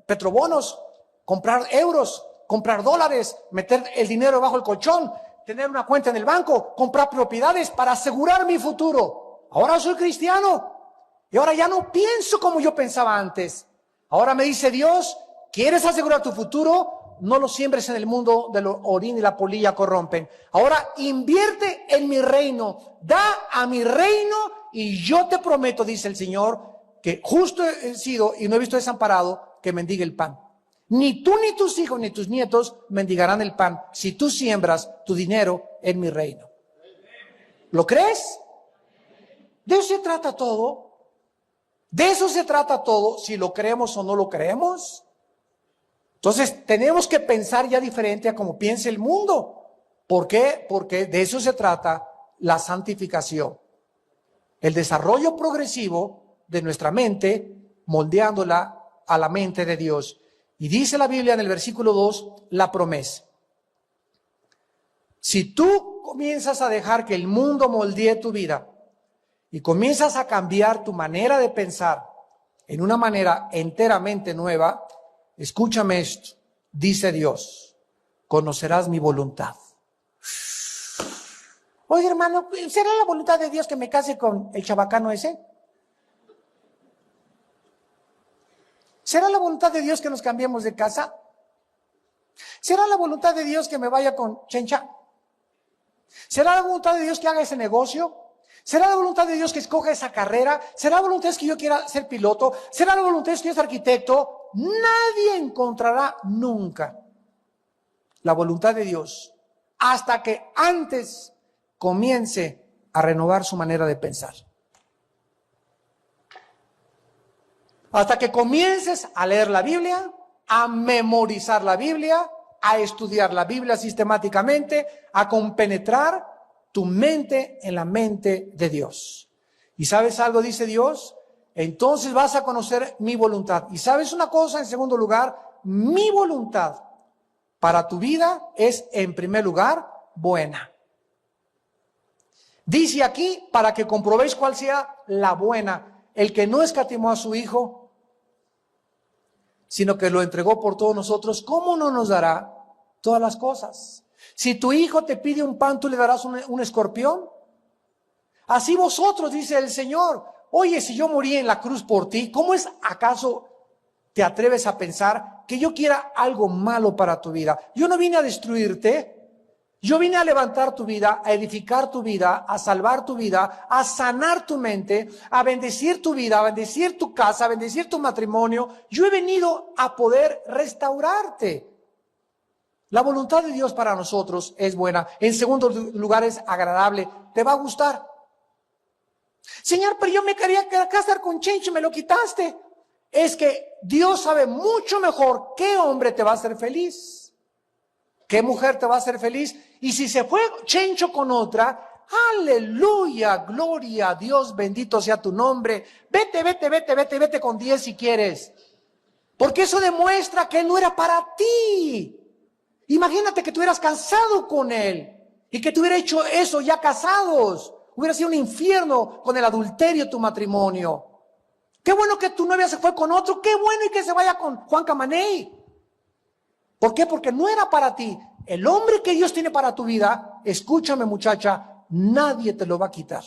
Petrobonos, comprar euros, comprar dólares, meter el dinero bajo el colchón, tener una cuenta en el banco, comprar propiedades para asegurar mi futuro. Ahora soy cristiano y ahora ya no pienso como yo pensaba antes. Ahora me dice Dios, ¿quieres asegurar tu futuro? No lo siembres en el mundo del orín y la polilla corrompen. Ahora invierte en mi reino, da a mi reino y yo te prometo, dice el Señor, que justo he sido y no he visto desamparado que mendigue el pan. Ni tú, ni tus hijos, ni tus nietos mendigarán el pan si tú siembras tu dinero en mi reino. ¿Lo crees? De eso se trata todo. De eso se trata todo, si lo creemos o no lo creemos. Entonces tenemos que pensar ya diferente a como piensa el mundo. ¿Por qué? Porque de eso se trata la santificación. El desarrollo progresivo de nuestra mente, moldeándola a la mente de Dios. Y dice la Biblia en el versículo 2, la promesa. Si tú comienzas a dejar que el mundo moldee tu vida y comienzas a cambiar tu manera de pensar en una manera enteramente nueva, escúchame esto, dice Dios, conocerás mi voluntad. Oye, hermano, ¿será la voluntad de Dios que me case con el chabacano ese? ¿Será la voluntad de Dios que nos cambiemos de casa? ¿Será la voluntad de Dios que me vaya con Chencha? ¿Será la voluntad de Dios que haga ese negocio? ¿Será la voluntad de Dios que escoja esa carrera? ¿Será la voluntad de Dios que yo quiera ser piloto? ¿Será la voluntad de Dios que yo sea arquitecto? Nadie encontrará nunca la voluntad de Dios hasta que antes comience a renovar su manera de pensar. Hasta que comiences a leer la Biblia, a memorizar la Biblia, a estudiar la Biblia sistemáticamente, a compenetrar tu mente en la mente de Dios. ¿Y sabes algo? Dice Dios, entonces vas a conocer mi voluntad. ¿Y sabes una cosa? En segundo lugar, mi voluntad para tu vida es, en primer lugar, buena. Dice aquí, para que comprobéis cuál sea la buena, el que no escatimó a su Hijo, sino que lo entregó por todos nosotros, ¿cómo no nos dará todas las cosas? Si tu hijo te pide un pan, ¿tú le darás un escorpión? Así vosotros, dice el Señor, oye, si yo morí en la cruz por ti, ¿cómo es acaso te atreves a pensar que yo quiera algo malo para tu vida? Yo no vine a destruirte. Yo vine a levantar tu vida, a edificar tu vida, a salvar tu vida, a sanar tu mente, a bendecir tu vida, a bendecir tu casa, a bendecir tu matrimonio. Yo he venido a poder restaurarte. La voluntad de Dios para nosotros es buena. En segundo lugar, es agradable. ¿Te va a gustar? Señor, pero yo me quería casar con Chencho y me lo quitaste. Es que Dios sabe mucho mejor qué hombre te va a hacer feliz. ¿Qué mujer te va a hacer feliz? Y si se fue Chencho con otra, aleluya, gloria a Dios, bendito sea tu nombre. Vete con 10 si quieres. Porque eso demuestra que él no era para ti. Imagínate que tú hubieras casado con él y que te hubiera hecho eso ya casados. Hubiera sido un infierno con el adulterio tu matrimonio. Qué bueno que tu novia se fue con otro. Qué bueno y que se vaya con Juan Camaney. ¿Por qué? Porque no era para ti. El hombre que Dios tiene para tu vida, escúchame muchacha, nadie te lo va a quitar.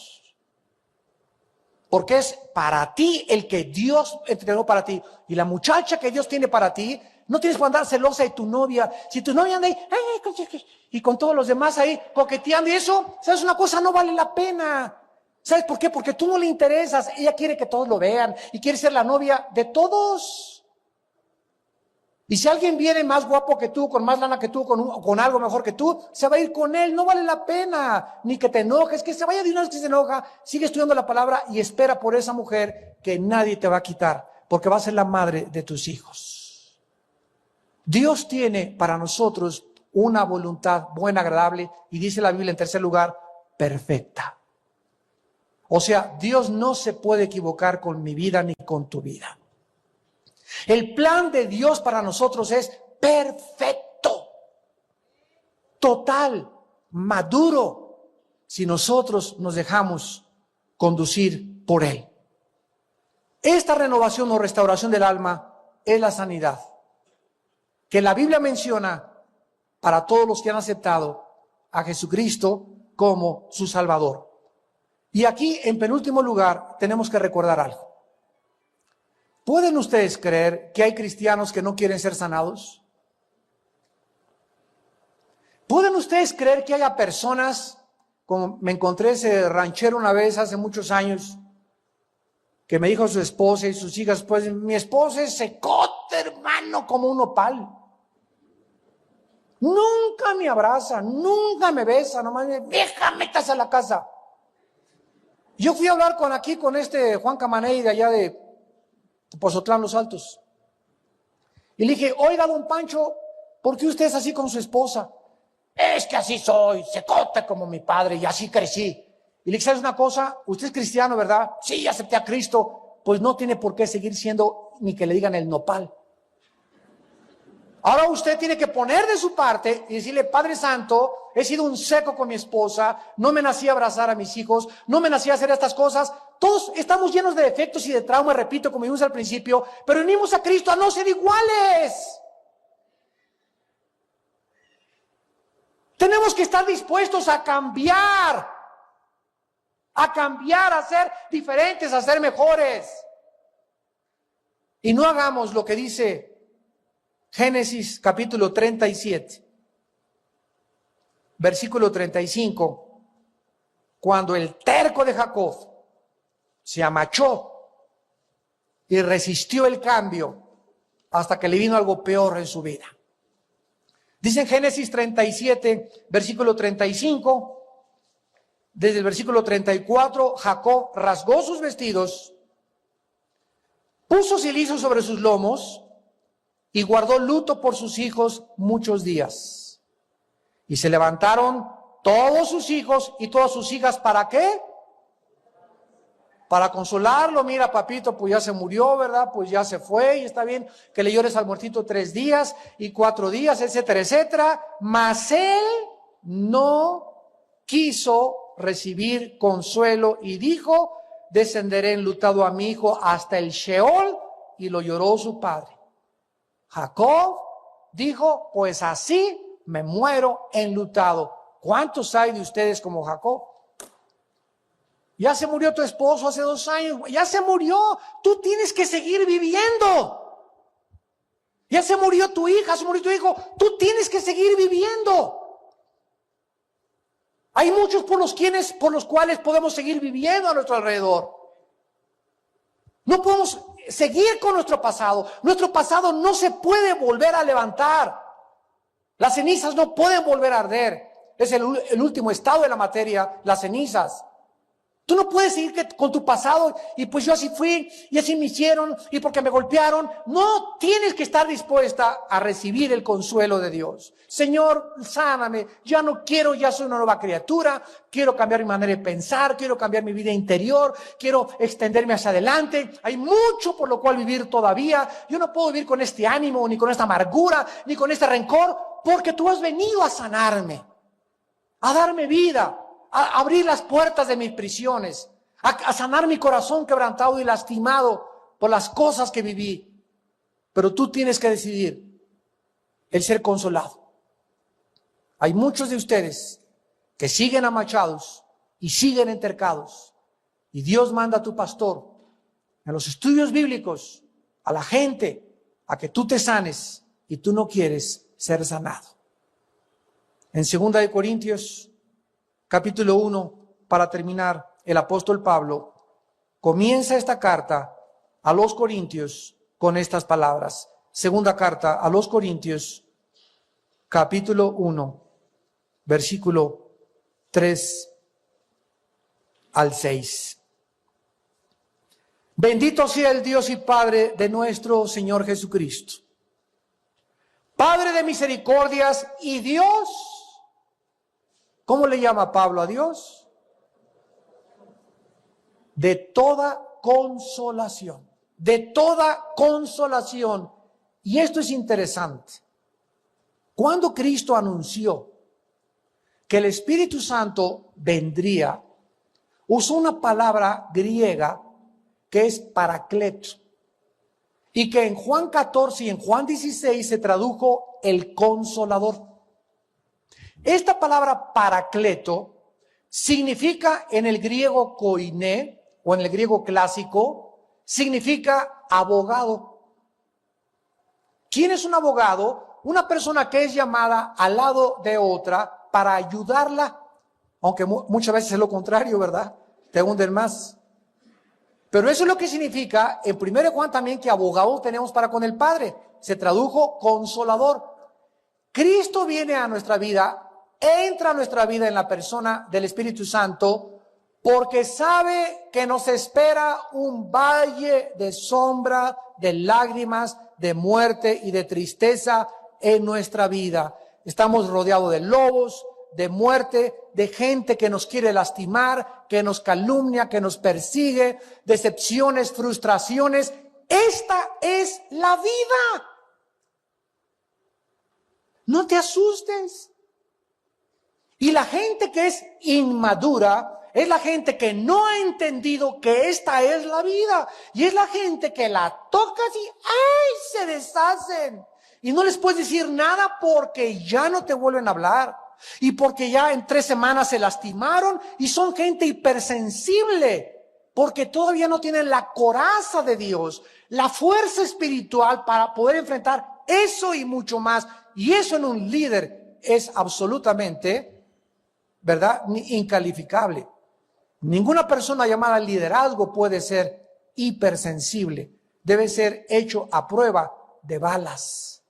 Porque es para ti el que Dios entregó para ti. Y la muchacha que Dios tiene para ti, no tienes que andar celosa de tu novia. Si tu novia anda ahí, y con todos los demás ahí coqueteando y eso, ¿sabes una cosa? No vale la pena. ¿Sabes por qué? Porque tú no le interesas. Ella quiere que todos lo vean y quiere ser la novia de todos. Y si alguien viene más guapo que tú, con más lana que tú, con algo mejor que tú, se va a ir con él. No vale la pena. Ni que te enojes, que se vaya de una vez que se enoja. Sigue estudiando la palabra y espera por esa mujer que nadie te va a quitar, porque va a ser la madre de tus hijos. Dios tiene para nosotros una voluntad buena, agradable, y dice la Biblia en tercer lugar, perfecta. O sea, Dios no se puede equivocar con mi vida ni con tu vida. El plan de Dios para nosotros es perfecto, total, maduro, si nosotros nos dejamos conducir por Él. Esta renovación o restauración del alma es la sanidad, que la Biblia menciona para todos los que han aceptado a Jesucristo como su Salvador. Y aquí, en penúltimo lugar, tenemos que recordar algo. ¿Pueden ustedes creer que hay cristianos que no quieren ser sanados? ¿Pueden ustedes creer que haya personas, como me encontré ese ranchero una vez hace muchos años, que me dijo a su esposa y sus hijas, pues mi esposa es secota, hermano, como un nopal. Nunca me abraza, nunca me besa, nomás me vieja, métase a la casa. Yo fui a hablar con este Juan Camaney de allá de Pozotlán Los Altos. Y le dije, oiga, don Pancho, ¿por qué usted es así con su esposa? Es que así soy, secota como mi padre y así crecí. Y le dije, ¿sabes una cosa? Usted es cristiano, ¿verdad? Sí, acepté a Cristo. Pues no tiene por qué seguir siendo ni que le digan el nopal. Ahora usted tiene que poner de su parte y decirle, Padre Santo, he sido un seco con mi esposa, no me nací a abrazar a mis hijos, no me nací a hacer estas cosas. Todos estamos llenos de defectos y de trauma, repito, como vimos al principio, pero venimos a Cristo a no ser iguales. Tenemos que estar dispuestos a cambiar, a ser diferentes, a ser mejores. Y no hagamos lo que dice Génesis capítulo 37, versículo 35, cuando el terco de Jacob se amachó y resistió el cambio hasta que le vino algo peor en su vida. Dice en Génesis 37, versículo 35, desde el versículo 34, Jacob rasgó sus vestidos, puso cilicio sobre sus lomos y guardó luto por sus hijos muchos días. Y se levantaron todos sus hijos y todas sus hijas, ¿para qué? Para consolarlo. Mira, papito, pues ya se murió, ¿verdad? Pues ya se fue y está bien que le llores al muertito 3 días y 4 días, etcétera, etcétera. Mas él no quiso recibir consuelo y dijo, descenderé enlutado a mi hijo hasta el Sheol, y lo lloró su padre. Jacob dijo, pues así me muero enlutado. ¿Cuántos hay de ustedes como Jacob? Ya se murió tu esposo hace 2 años, ya se murió, tú tienes que seguir viviendo. Ya se murió tu hija, se murió tu hijo, tú tienes que seguir viviendo. Hay muchos por los cuales podemos seguir viviendo a nuestro alrededor. No podemos seguir con nuestro pasado. Nuestro pasado no se puede volver a levantar. Las cenizas no pueden volver a arder. Es el último estado de la materia, las cenizas. Tú no puedes seguir con tu pasado y pues yo así fui y así me hicieron y porque me golpearon. No, tienes que estar dispuesta a recibir el consuelo de Dios. Señor, sáname, ya no quiero, ya soy una nueva criatura, quiero cambiar mi manera de pensar, quiero cambiar mi vida interior, quiero extenderme hacia adelante. Hay mucho por lo cual vivir todavía. Yo no puedo vivir con este ánimo, ni con esta amargura, ni con este rencor, porque tú has venido a sanarme, a darme vida, a abrir las puertas de mis prisiones, a sanar mi corazón quebrantado y lastimado por las cosas que viví. Pero tú tienes que decidir el ser consolado. Hay muchos de ustedes que siguen amachados y siguen entercados. Y Dios manda a tu pastor en los estudios bíblicos, a la gente, a que tú te sanes y tú no quieres ser sanado. En 2 Corintios capítulo 1, para terminar, el apóstol Pablo comienza esta carta a los Corintios con estas palabras. Segunda carta a los Corintios, capítulo 1, versículo 3 al 6. Bendito sea el Dios y Padre de nuestro Señor Jesucristo, Padre de misericordias y Dios. ¿Cómo le llama Pablo a Dios? De toda consolación. de toda consolación. Y esto es interesante. Cuando Cristo anunció que el Espíritu Santo vendría, usó una palabra griega que es paracleto, y que en Juan 14 y en Juan 16 se tradujo el consolador. Esta palabra paracleto significa en el griego koiné, o en el griego clásico, significa abogado. ¿Quién es un abogado? Una persona que es llamada al lado de otra para ayudarla, aunque muchas veces es lo contrario, ¿verdad? Te hunden más. Pero eso es lo que significa en 1 Juan también, que abogado tenemos para con el Padre. Se tradujo consolador. Cristo viene a nuestra vida, entra a nuestra vida en la persona del Espíritu Santo, porque sabe que nos espera un valle de sombra, de lágrimas, de muerte y de tristeza en nuestra vida. Estamos rodeados de lobos, de muerte, de gente que nos quiere lastimar, que nos calumnia, que nos persigue, decepciones, frustraciones. Esta es la vida. No te asustes. Y la gente que es inmadura es la gente que no ha entendido que esta es la vida. Y es la gente que la tocas y ¡ay! Se deshacen. Y no les puedes decir nada porque ya no te vuelven a hablar. Y porque ya en 3 semanas se lastimaron y son gente hipersensible. Porque todavía no tienen la coraza de Dios, la fuerza espiritual para poder enfrentar eso y mucho más. Y eso en un líder es absolutamente, ¿verdad?, incalificable. Ninguna persona llamada al liderazgo puede ser hipersensible. Debe ser hecho a prueba de balas.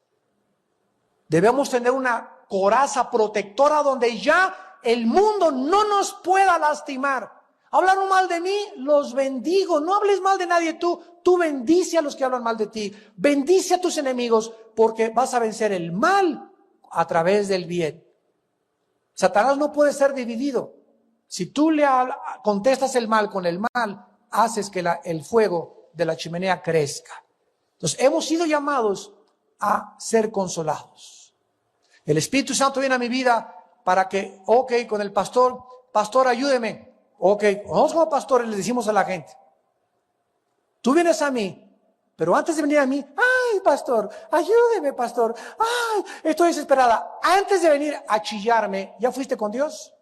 Debemos tener una coraza protectora donde ya el mundo no nos pueda lastimar. Hablaron mal de mí, los bendigo. No hables mal de nadie tú. Tú bendice a los que hablan mal de ti. Bendice a tus enemigos, porque vas a vencer el mal a través del bien. Satanás no puede ser dividido. Si tú le contestas el mal con el mal, haces que el fuego de la chimenea crezca. Entonces, hemos sido llamados a ser consolados. El Espíritu Santo viene a mi vida para que, con el pastor, ayúdeme. Nosotros como pastores le decimos a la gente, tú vienes a mí, pero antes de venir a mí, ay, pastor, ayúdeme, pastor, ay, estoy desesperada. Antes de venir a chillarme, ¿ya fuiste con Dios?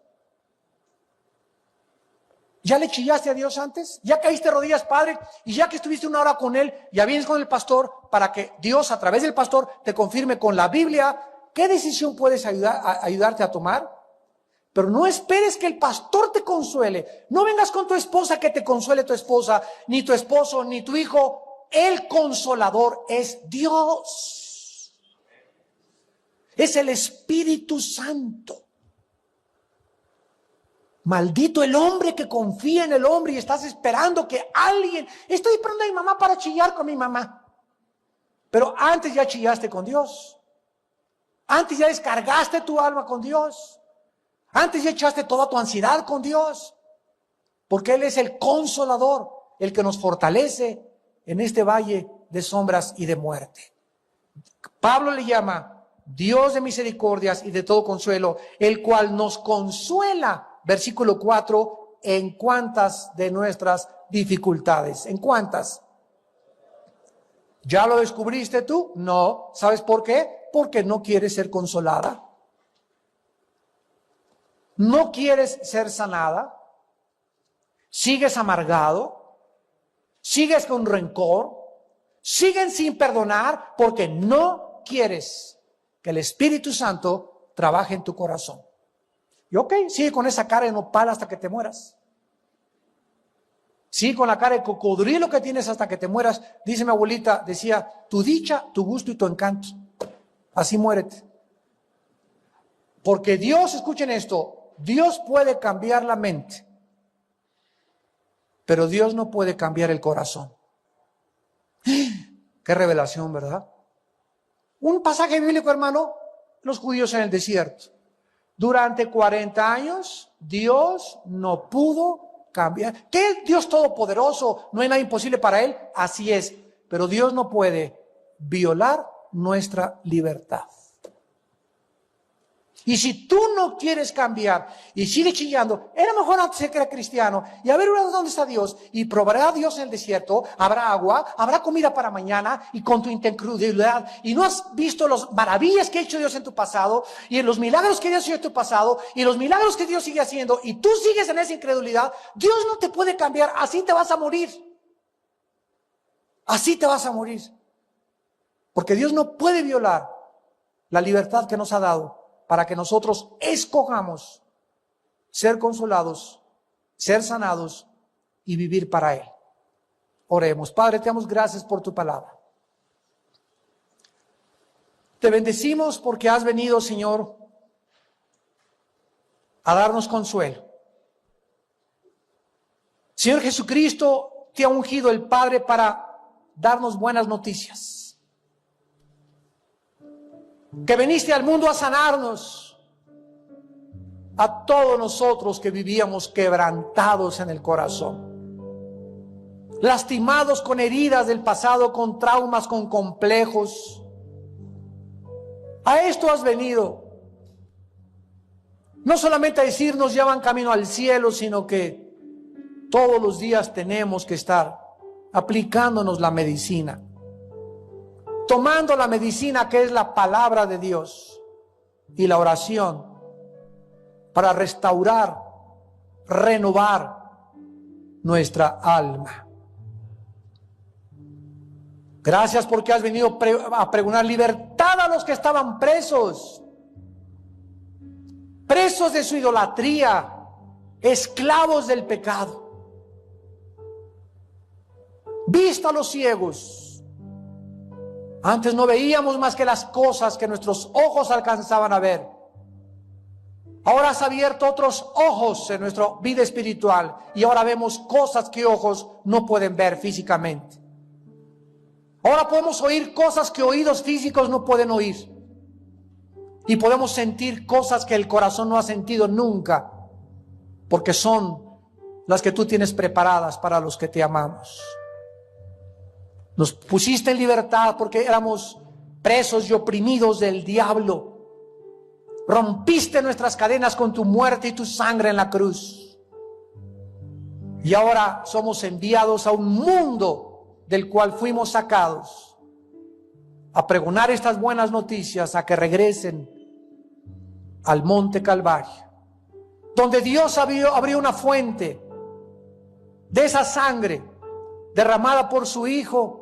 ¿Ya le chillaste a Dios antes? ¿Ya caíste rodillas, Padre? Y ya que estuviste 1 hora con Él, ya vienes con el pastor para que Dios, a través del pastor, te confirme con la Biblia qué decisión puedes ayudarte a tomar. Pero no esperes que el pastor te consuele. No vengas con tu esposa que te consuele tu esposa, ni tu esposo, ni tu hijo. El consolador es Dios. Es el Espíritu Santo. Maldito el hombre que confía en el hombre y estás esperando que alguien... Estoy esperando a mi mamá para chillar con mi mamá. Pero antes ya chillaste con Dios. Antes ya descargaste tu alma con Dios. Antes ya echaste toda tu ansiedad con Dios. Porque Él es el consolador, el que nos fortalece en este valle de sombras y de muerte. Pablo le llama Dios de misericordias y de todo consuelo, el cual nos consuela. Versículo 4, ¿en cuántas de nuestras dificultades? ¿En cuántas? ¿Ya lo descubriste tú? No. ¿Sabes por qué? Porque no quieres ser consolada. No quieres ser sanada. Sigues amargado. Sigues con rencor. Siguen sin perdonar porque no quieres que el Espíritu Santo trabaje en tu corazón. Y sigue con esa cara de nopal hasta que te mueras. Sigue con la cara de cocodrilo que tienes hasta que te mueras. Dice mi abuelita, decía, tu dicha, tu gusto y tu encanto. Así muérete. Porque Dios, escuchen esto, Dios puede cambiar la mente, pero Dios no puede cambiar el corazón. Qué revelación, ¿verdad? Un pasaje bíblico, hermano, los judíos en el desierto. Durante 40 años, Dios no pudo cambia. ¿Qué Dios todopoderoso? ¿No hay nada imposible para Él? Así es. Pero Dios no puede violar nuestra libertad. Y si tú no quieres cambiar y sigues chillando, era mejor antes de que era cristiano y a ver dónde está Dios, y probará a Dios en el desierto, habrá agua, habrá comida para mañana, y con tu incredulidad, y no has visto las maravillas que ha hecho Dios en tu pasado, y en los milagros que Dios hizo en tu pasado, y los milagros que Dios sigue haciendo, y tú sigues en esa incredulidad, Dios no te puede cambiar, así te vas a morir. Así te vas a morir. Porque Dios no puede violar la libertad que nos ha dado para que nosotros escojamos ser consolados, ser sanados y vivir para Él. Oremos. Padre, te damos gracias por tu palabra. Te bendecimos porque has venido, Señor, a darnos consuelo. Señor Jesucristo, te ha ungido el Padre para darnos buenas noticias. Que viniste al mundo a sanarnos, a todos nosotros que vivíamos quebrantados en el corazón, lastimados con heridas del pasado, con traumas, con complejos. A esto has venido, no solamente a decirnos ya van camino al cielo, sino que todos los días tenemos que estar aplicándonos la medicina, tomando la medicina que es la palabra de Dios y la oración para restaurar, renovar nuestra alma. Gracias porque has venido a pregonar libertad a los que estaban presos de su idolatría, esclavos del pecado. Vista a los ciegos. Antes no veíamos más que las cosas que nuestros ojos alcanzaban a ver. Ahora has abierto otros ojos en nuestra vida espiritual y ahora vemos cosas que ojos no pueden ver físicamente. Ahora podemos oír cosas que oídos físicos no pueden oír. Y podemos sentir cosas que el corazón no ha sentido nunca, porque son las que tú tienes preparadas para los que te amamos. Nos pusiste en libertad porque éramos presos y oprimidos del diablo. Rompiste nuestras cadenas con tu muerte y tu sangre en la cruz. Y ahora somos enviados a un mundo del cual fuimos sacados, a pregonar estas buenas noticias, a que regresen al monte Calvario, donde Dios abrió una fuente de esa sangre derramada por su Hijo,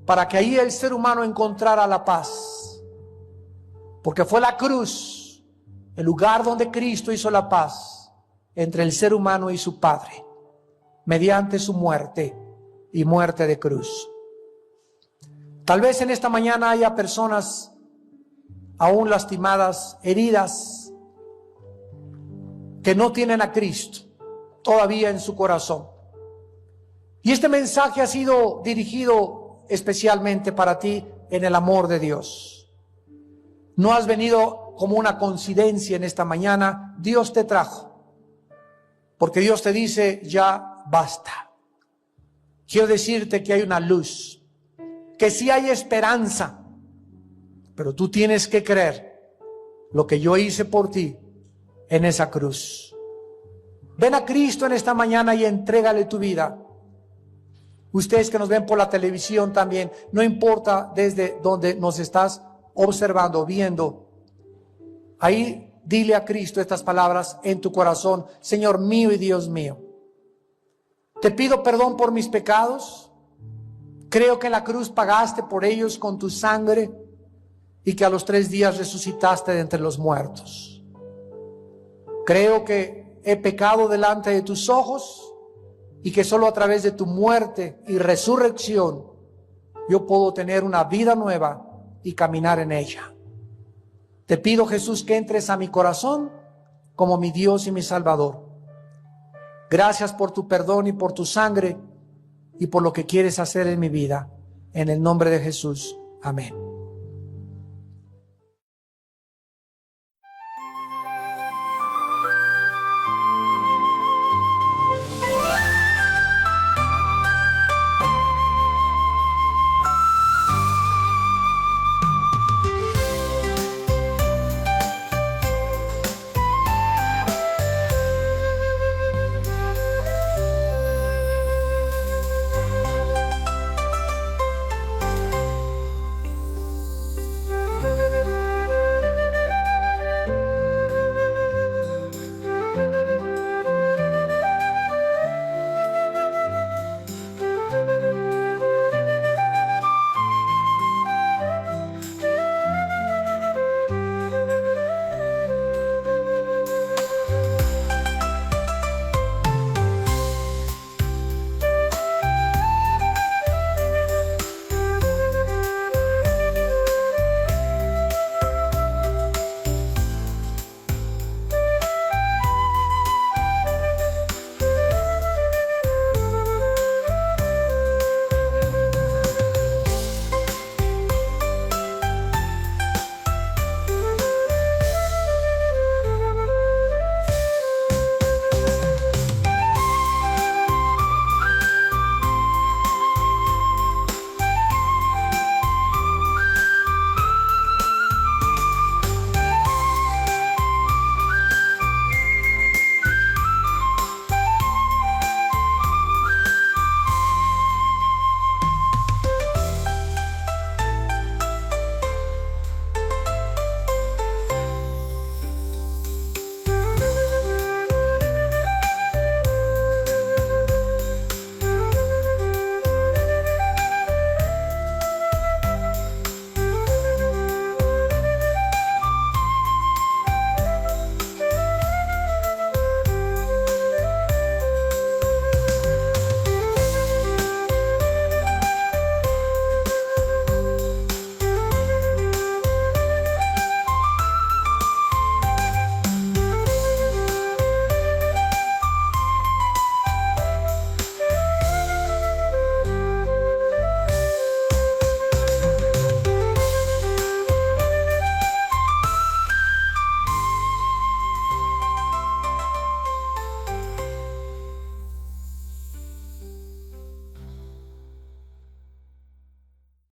para que ahí el ser humano encontrara la paz. Porque fue la cruz el lugar donde Cristo hizo la paz entre el ser humano y su Padre, mediante su muerte y muerte de cruz. Tal vez en esta mañana haya personas aún lastimadas, heridas, que no tienen a Cristo todavía en su corazón. Y este mensaje ha sido dirigido especialmente para ti en el amor de Dios. No has venido como una coincidencia en esta mañana. Dios te trajo, porque Dios te dice, ya basta. Quiero decirte que hay una luz, que sí hay esperanza, pero tú tienes que creer lo que yo hice por ti en esa cruz. Ven a Cristo en esta mañana y entrégale tu vida. Ustedes que nos ven por la televisión también, no importa desde donde nos estás observando, viendo, ahí dile a Cristo estas palabras en tu corazón: Señor mío y Dios mío, te pido perdón por mis pecados. Creo que en la cruz pagaste por ellos con tu sangre y que a los 3 días resucitaste de entre los muertos. Creo que he pecado delante de tus ojos y que solo a través de tu muerte y resurrección yo puedo tener una vida nueva y caminar en ella. Te pido, Jesús, que entres a mi corazón como mi Dios y mi Salvador. Gracias por tu perdón y por tu sangre y por lo que quieres hacer en mi vida. En el nombre de Jesús. Amén.